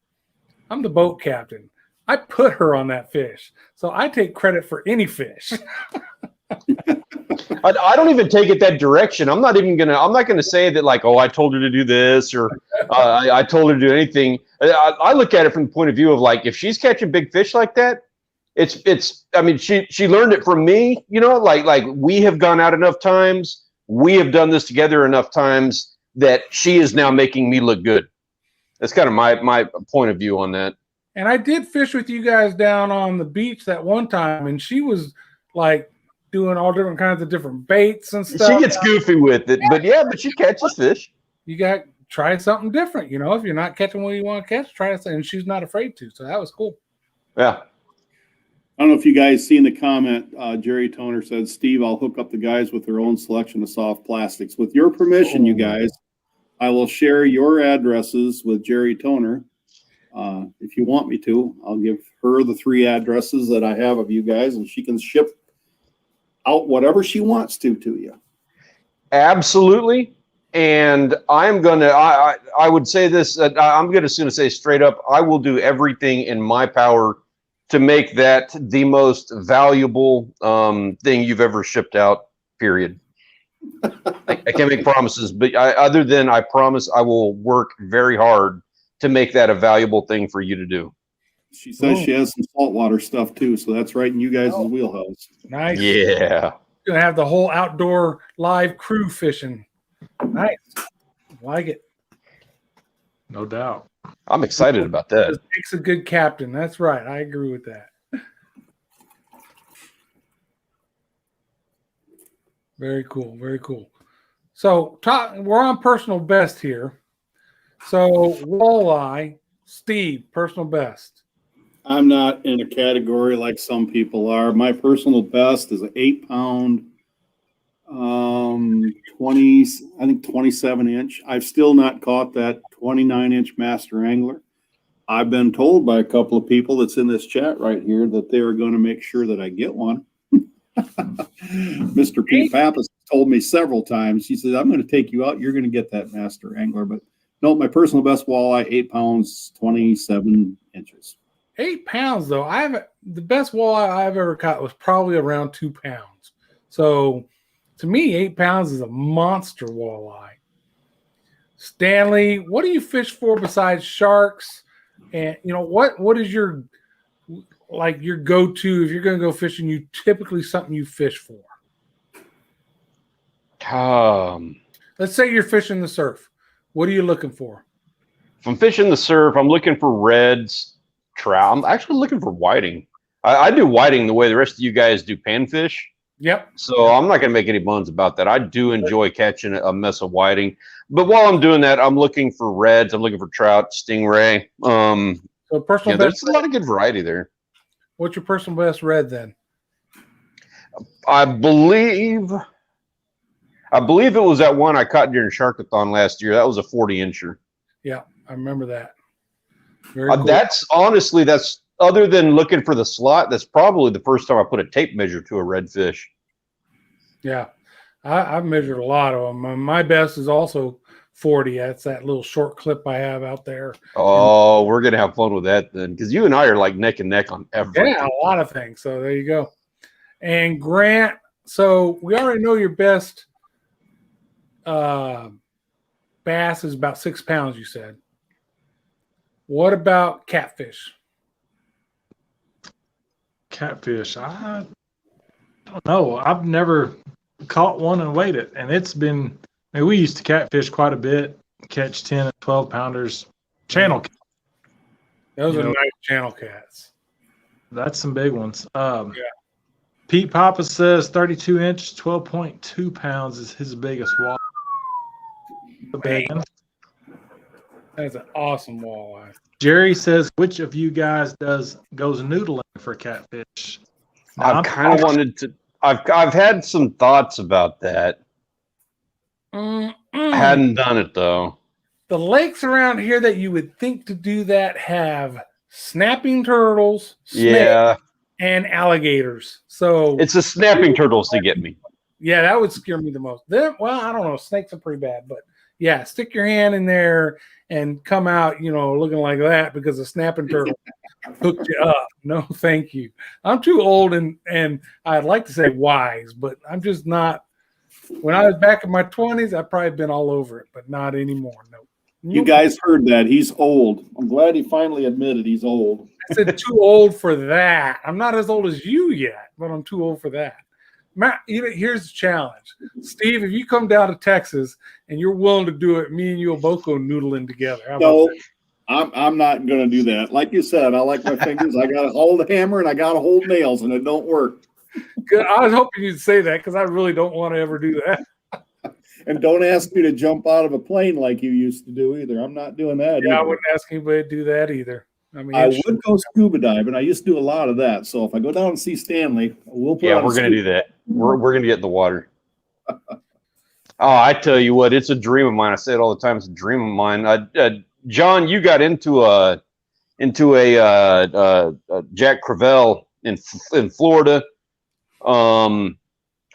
S4: I'm the boat captain. I put her on that fish, so I take credit for any fish."
S2: I don't even take it that direction. I'm not gonna say that like, oh, I told her to do this or I told her to do anything. I look at it from the point of view of like, if she's catching big fish like that, it's. I mean, she learned it from me. You know, like we have gone out enough times. We have done this together enough times that she is now making me look good. That's kind of my point of view on that.
S4: And I did fish with you guys down on the beach that one time, and she was like doing all different kinds of different baits and stuff.
S2: She gets goofy with it, but she catches fish.
S4: You got try something different, you know. If you're not catching what you want to catch, try it. And she's not afraid to, so that was cool.
S2: Yeah.
S1: I don't know if you guys seen the comment. Jerry Toner said, "Steve, I'll hook up the guys with their own selection of soft plastics. With your permission, you guys, I will share your addresses with Jerry Toner. If you want me to, I'll give her the 3 addresses that I have of you guys, and she can ship out whatever she wants to you."
S2: Absolutely. And I'm going to, I would say this, I'm going to soon say straight up, I will do everything in my power to make that the most valuable thing you've ever shipped out, period. I can't make promises, but other than I promise I will work very hard to make that a valuable thing for you to do.
S1: She says she has some saltwater stuff too, so that's right in you guys' wheelhouse.
S4: Nice.
S2: Yeah.
S4: Gonna have the whole outdoor live crew fishing. Nice. Like it.
S3: No doubt.
S2: I'm excited about that.
S4: It makes a good captain. That's right. I agree with that. Very cool. Very cool. So we're on personal best here. So walleye, Steve, personal best.
S1: I'm not in a category like some people are. My personal best is an 8-pound, 27 inch. I've still not caught that 29-inch master angler. I've been told by a couple of people that's in this chat right here that they are going to make sure that I get one. Mr. Pete Pappas told me several times. He said, "I'm going to take you out. You're going to get that master angler." But no, my personal best walleye, 8 pounds, 27 inches.
S4: 8 pounds though. The best walleye I've ever caught was probably around 2 pounds. So to me, 8 pounds is a monster walleye. Stanley, what do you fish for besides sharks? And you know what is your go-to if you're going to go fishing? You typically something you fish for. Let's say you're fishing the surf. What are you looking for?
S2: If I'm fishing the surf, I'm looking for reds, trout. I'm actually looking for whiting. I do whiting the way the rest of you guys do panfish.
S4: Yep.
S2: So I'm not going to make any bones about that. I do enjoy catching a mess of whiting. But while I'm doing that, I'm looking for reds. I'm looking for trout, stingray.
S4: So personal best.
S2: There's a lot of good variety there.
S4: What's your personal best red then?
S2: I believe it was that one I caught during Sharkathon last year. That was a 40-incher.
S4: Yeah, I remember that. Very cool.
S2: That's other than looking for the slot, that's probably the first time I put a tape measure to a redfish.
S4: Yeah, I've measured a lot of them. My best is also 40. That's that little short clip I have out there.
S2: Oh, we're going to have fun with that then, because you and I are like neck and neck on everything.
S4: Yeah, a lot of things. So there you go. And Grant, so we already know your best bass is about 6 pounds, you said. What about catfish?
S3: Catfish. I don't know. I've never caught one and weighed it, and it's been. I mean, we used to catfish quite a bit, catch 10 and 12 pounders. Channel,
S4: Those
S3: You
S4: are
S3: know-
S4: nice channel cats.
S3: that's some big ones. Pete Papa says 32 inch, 12.2 pounds is his biggest walleye. The big one.
S4: That's an awesome walleye.
S3: Jerry says, which of you guys goes noodling for catfish? Now,
S2: I've kind of wanted to. I've had some thoughts about that. Hadn't done it though.
S4: The lakes around here that you would think to do that have snapping turtles,
S2: Yeah,
S4: and alligators. So
S2: it's the snapping turtles that get me.
S4: yeah, that would scare me the most. Then, well, I don't know. Snakes are pretty bad, but yeah, stick your hand in there and come out, looking like that because a snapping turtle hooked you up. No, thank you. I'm too old and I'd like to say wise, but I'm just not. When I was back in my 20s, I'd probably been all over it, but not anymore. No.
S1: You guys heard that. He's old. I'm glad he finally admitted he's old.
S4: I said too old for that. I'm not as old as you yet, but I'm too old for that. Matt, here's the challenge. Steve, if you come down to Texas and you're willing to do it, me and you will both go noodling together. How about
S1: No,
S4: that?
S1: I'm not going to do that. Like you said, I like my fingers. I got to hold the hammer and I got to hold nails, and it don't work.
S4: Good. I was hoping you'd say that because I really don't want to ever do that.
S1: And don't ask me to jump out of a plane like you used to do either. I'm not doing that.
S4: Yeah, I
S1: either.
S4: wouldn't ask anybody to do that either. I mean,
S1: I would go scuba diving. I used to do a lot of that. So if I go down and see Stanley, we'll put
S2: Yeah,
S1: on
S2: we're gonna do that. We're gonna get in the water. Oh, I tell you what, it's a dream of mine. I say it all the time. It's a dream of mine. John, you got into a Jack Crevalle in Florida.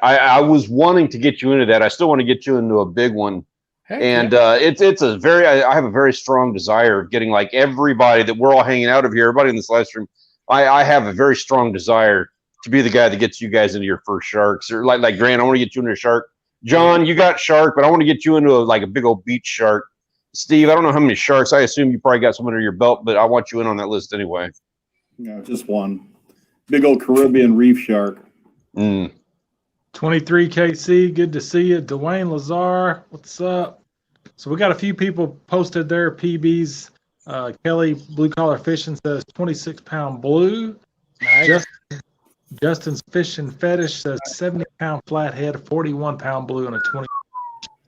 S2: I was wanting to get you into that. I still want to get you into a big one.
S4: Heck
S2: And
S4: yeah.
S2: it's a very, I have a very strong desire of getting like everybody that we're all hanging out of here, everybody in this live stream. I have a very strong desire to be the guy that gets you guys into your first sharks, or like Grant, I want to get you into a shark. John, you got shark, but I want to get you into a big old beach shark. Steve, I don't know how many sharks. I assume you probably got some under your belt, but I want you in on that list anyway.
S1: No, just one. Big old Caribbean reef shark.
S3: 23 KC, good to see you. Dwayne Lazar, what's up? So we got a few people posted their PBs. Kelly Blue Collar Fishing says 26-pound blue.
S4: Nice.
S3: Justin's Fishing Fetish says 70-pound flathead, 41-pound blue, and a 20.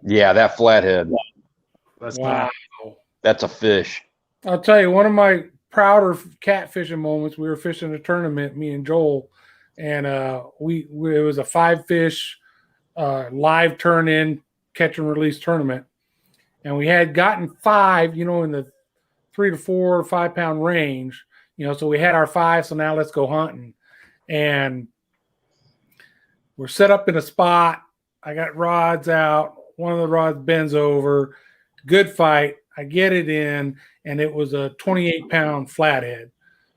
S2: Yeah, that flathead.
S3: That's
S4: Wow.
S3: nice.
S2: That's a fish.
S4: I'll tell you, one of my prouder catfishing moments, we were fishing a tournament, me and Joel, and it was a 5-fish live turn-in catch and release tournament. And we had gotten 5, in the 3 to 4 or 5 pound range, so we had our 5. So now let's go hunting. And we're set up in a spot. I got rods out. One of the rods bends over. Good fight. I get it in, and it was a 28-pound flathead.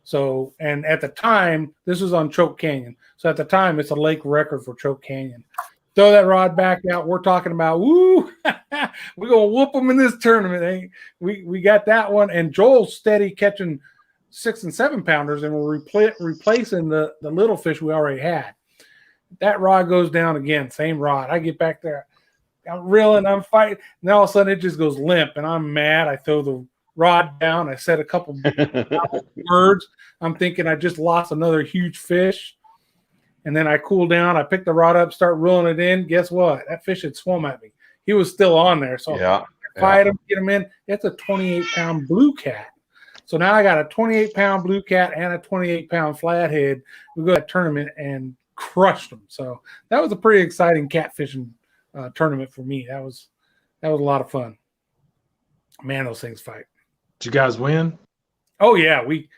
S4: So, and at the time, this was on Choke Canyon. So at the time, it's a lake record for Choke Canyon. Throw that rod back out. We're talking about, woo, we're going to whoop them in this tournament. Eh? We got that one. And Joel's steady catching 6 and 7 pounders, and we're replacing the little fish we already had. That rod goes down again, same rod. I get back there. I'm reeling, I'm fighting. And all of a sudden, it just goes limp, and I'm mad. I throw the rod down. I said a couple words. I'm thinking I just lost another huge fish. And then I cool down. I pick the rod up, start reeling it in. Guess what? That fish had swum at me. He was still on there. So
S2: Yeah.
S4: fight him, get him in. It's a 28-pound blue cat. So now I got a 28-pound blue cat and a 28-pound flathead. We go to that tournament and crushed them. So that was a pretty exciting catfishing tournament for me. That was a lot of fun. Man, those things fight.
S3: Did you guys win?
S4: Oh yeah, we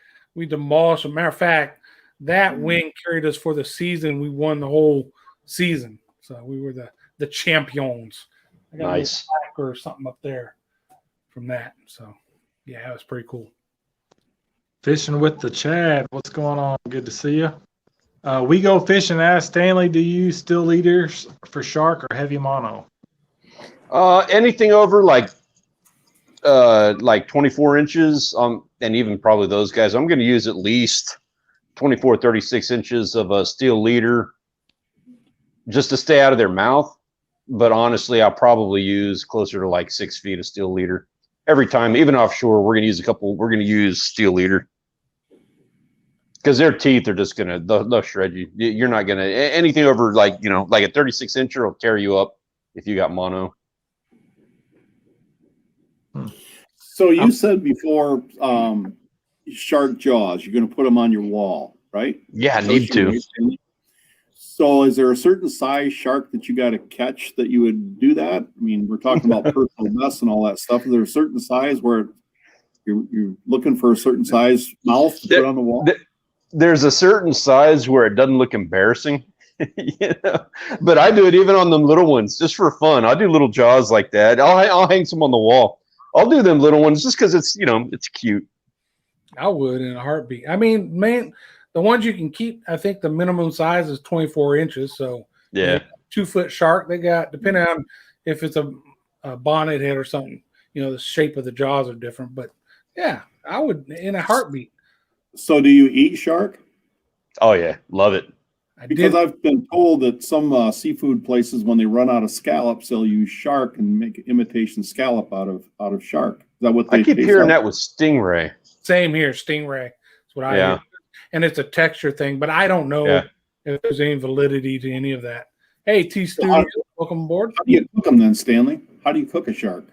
S4: demolished. As a matter of fact, that win carried us for the season. We won the whole season, so we were the champions. I got
S2: Nice.
S4: a plaque or something up there from that. So yeah, it was pretty cool.
S3: Fishing with the Chad. What's going on? Good to see you. We Go Fishing asked Stanley, do you use still leaders for shark or heavy mono?
S2: Anything over like 24 inches, and even probably those guys, I'm going to use at least 24, 36 inches of a steel leader. just to stay out of their mouth. But honestly, I'll probably use closer to like 6 feet of steel leader every time. Even offshore, we're gonna use We're gonna use steel leader because their teeth are just they'll shred you. You're not gonna anything over like like a 36 incher will tear you up if you got mono.
S1: So you said before, shark jaws, you're going to put them on your wall, right?
S2: Yeah, I need to.
S1: So is there a certain size shark that you got to catch that you would do that? I mean, we're talking about personal best and all that stuff. Is there a certain size where you're looking for a certain size mouth to put on the wall?
S2: There's a certain size where it doesn't look embarrassing. But I do it even on them little ones just for fun. I'll do little jaws like that. I'll hang some on the wall. I'll do them little ones just because it's it's cute.
S4: I would in a heartbeat. I mean, man, the ones you can keep, I think the minimum size is 24 inches. So
S2: yeah,
S4: 2 foot shark they got, depending on if it's a bonnet head or something, the shape of the jaws are different. But yeah, I would in a heartbeat.
S1: So do you eat shark?
S2: Oh yeah, love it.
S1: Because I've been told that some seafood places, when they run out of scallops, they'll use shark and make imitation scallop out of shark. Is that what they
S2: I keep hearing that with stingray.
S4: Same here, stingray. That's what I hear. And it's a texture thing, but I don't know if there's any validity to any of that. Hey, T-Studio, welcome aboard.
S1: How do you cook them then, Stanley? How do you cook a shark?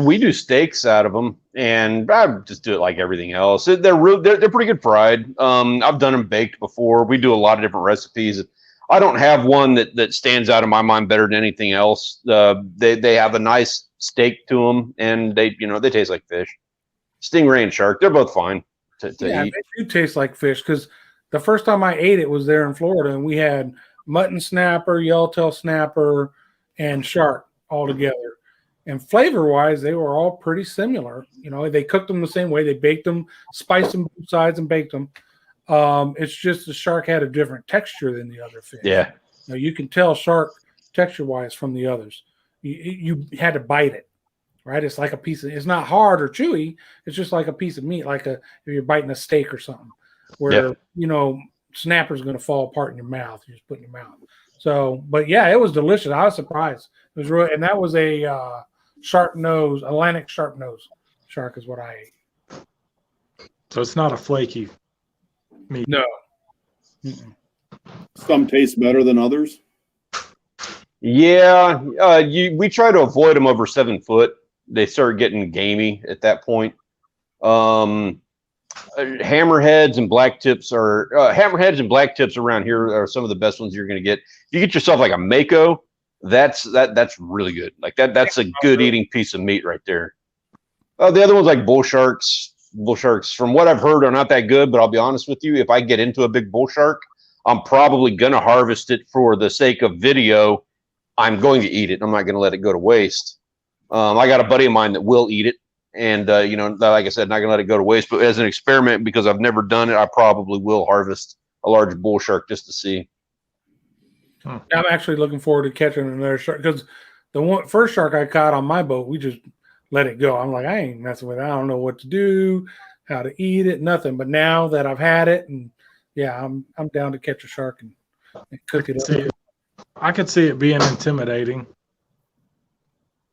S2: We do steaks out of them, and I just do it like everything else. They're pretty good fried. I've done them baked before. We do a lot of different recipes. I don't have one that stands out in my mind better than anything else. They have a nice steak to them, and they taste like fish. Stingray and shark, they're both fine to eat.
S4: They do taste like fish because the first time I ate it was there in Florida, and we had mutton snapper, yellowtail snapper, and shark all together. And flavor-wise, they were all pretty similar. They cooked them the same way. They baked them, spiced them both sides, and baked them. It's just the shark had a different texture than the other fish.
S2: Yeah.
S4: You can tell shark texture-wise from the others. You had to bite it, right? It's like a piece of. It's not hard or chewy. It's just like a piece of meat, like if you're biting a steak or something, where snapper's going to fall apart in your mouth. You just put it in your mouth. So, but yeah, it was delicious. I was surprised. It was real, and that was a shark nose, Atlantic shark nose shark is what I ate.
S3: So it's not a flaky meat.
S4: No.
S1: Some taste better than others.
S2: Yeah, we try to avoid them over 7 foot. They start getting gamey at that point. Hammerheads and black tips around here are some of the best ones you're going to get. If you get yourself like a mako, that's really good. Like that's a good eating piece of meat right there. The other ones like bull sharks, from what I've heard, are not that good. But I'll be honest with you, if I get into a big bull shark, I'm probably going to harvest it for the sake of video. I'm going to eat it. I'm not going to let it go to waste. I got a buddy of mine that will eat it. And, like I said, not going to let it go to waste. But as an experiment, because I've never done it, I probably will harvest a large bull shark just to see.
S4: I'm actually looking forward to catching another shark because the first shark I caught on my boat, we just let it go. I'm like, I ain't messing with it. I don't know what to do, how to eat it, nothing. But now that I've had it, and I'm down to catch a shark and cook it up.
S3: I could see it being intimidating.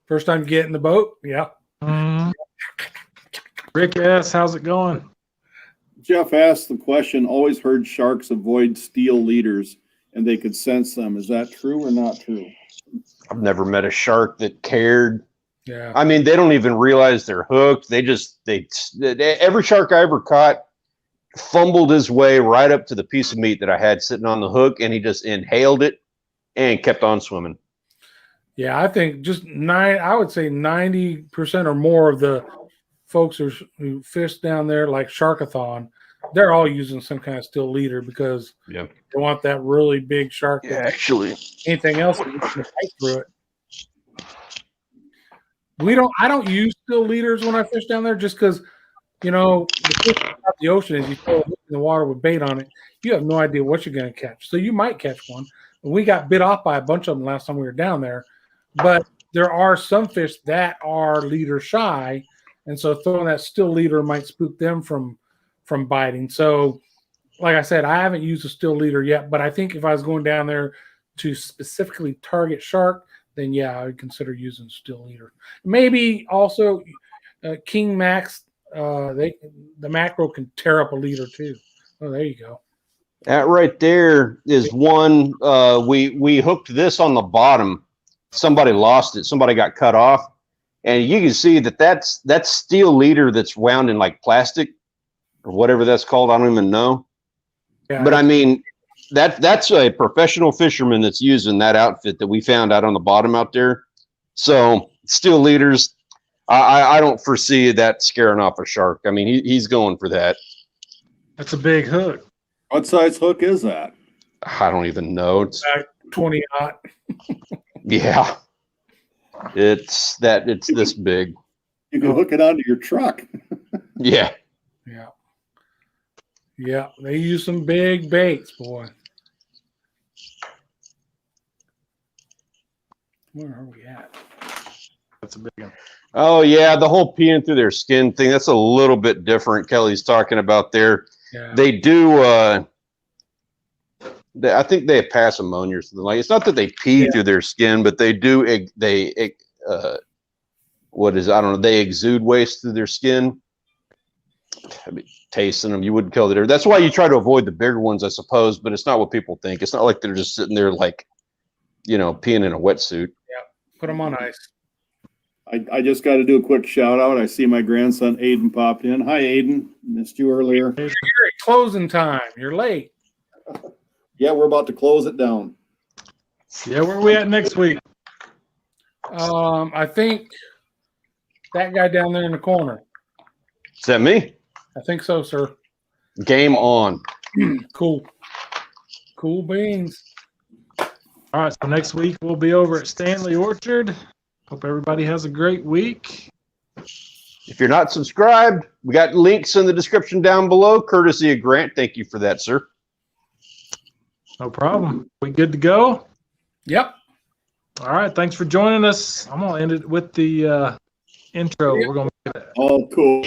S4: First time you get in the boat, yeah.
S3: Mm-hmm. Rick S., how's it going?
S1: Jeff asked the question, always heard sharks avoid steel leaders and they could sense them. Is that true or not true?
S2: I've never met a shark that cared.
S4: Yeah.
S2: I mean, they don't even realize they're hooked. Every shark I ever caught fumbled his way right up to the piece of meat that I had sitting on the hook, and he just inhaled it and kept on swimming.
S4: Yeah, I think I would say 90% or more of the folks who fish down there like Sharkathon, they're all using some kind of steel leader because they want that really big shark.
S2: Yeah, actually.
S4: Anything else, you can fight through it. I don't use steel leaders when I fish down there just because, the fish out the ocean is you throw a hook in the water with bait on it. You have no idea what you're going to catch. So you might catch one. We got bit off by a bunch of them last time we were down there. But there are some fish that are leader shy, and so throwing that steel leader might spook them from biting. So like I said, I haven't used a still leader yet, but I think if I was going down there to specifically target shark, then yeah, I would consider using still leader. Maybe also King Max. The macro can tear up a leader too. Oh, there you go.
S2: That right there is one. We hooked this on the bottom. Somebody lost it. Somebody got cut off, and you can see that's steel leader that's wound in like plastic or whatever that's called. I don't even know.
S4: Yeah,
S2: But I mean, that's a professional fisherman that's using that outfit that we found out on the bottom out there. So steel leaders, I don't foresee that scaring off a shark. I mean, he's going for that.
S3: That's a big hook.
S1: What size hook is that?
S2: I don't even know. It's
S4: 20-aught.
S2: yeah. It's this big.
S1: You can hook it onto your truck.
S2: Yeah.
S4: Yeah. Yeah, they use some big baits, boy. Where are we at?
S3: That's a big one.
S2: Oh yeah, the whole peeing through their skin thing, that's a little bit different. Kelly's talking about there.
S4: Yeah.
S2: They do I think they pass ammonia or something like. It's not that they pee through their skin, but they do what is, I don't know, they exude waste through their skin. I mean, tasting them, you wouldn't kill it. That's why you try to avoid the bigger ones, I suppose, but it's not what people think. It's not like they're just sitting there like, peeing in a wetsuit.
S4: Yeah, put them on ice.
S1: I just got to do a quick shout out. I see my grandson Aiden popped in. Hi, Aiden. Missed you earlier.
S4: You're at closing time. You're late.
S1: Yeah, we're about to close it down.
S3: Yeah, where are we at next week?
S4: I think that guy down there in the corner.
S2: Is that me?
S4: I think so, sir.
S2: Game on.
S4: Cool. Cool beans.
S3: All right, so next week we'll be over at Stanley Orchard. Hope everybody has a great week.
S2: If you're not subscribed, we got links in the description down below, courtesy of Grant. Thank you for that, sir.
S3: No problem. We good to go?
S4: Yep.
S3: All right, thanks for joining us. I'm going to end it with the intro. We're going to
S1: Oh, cool.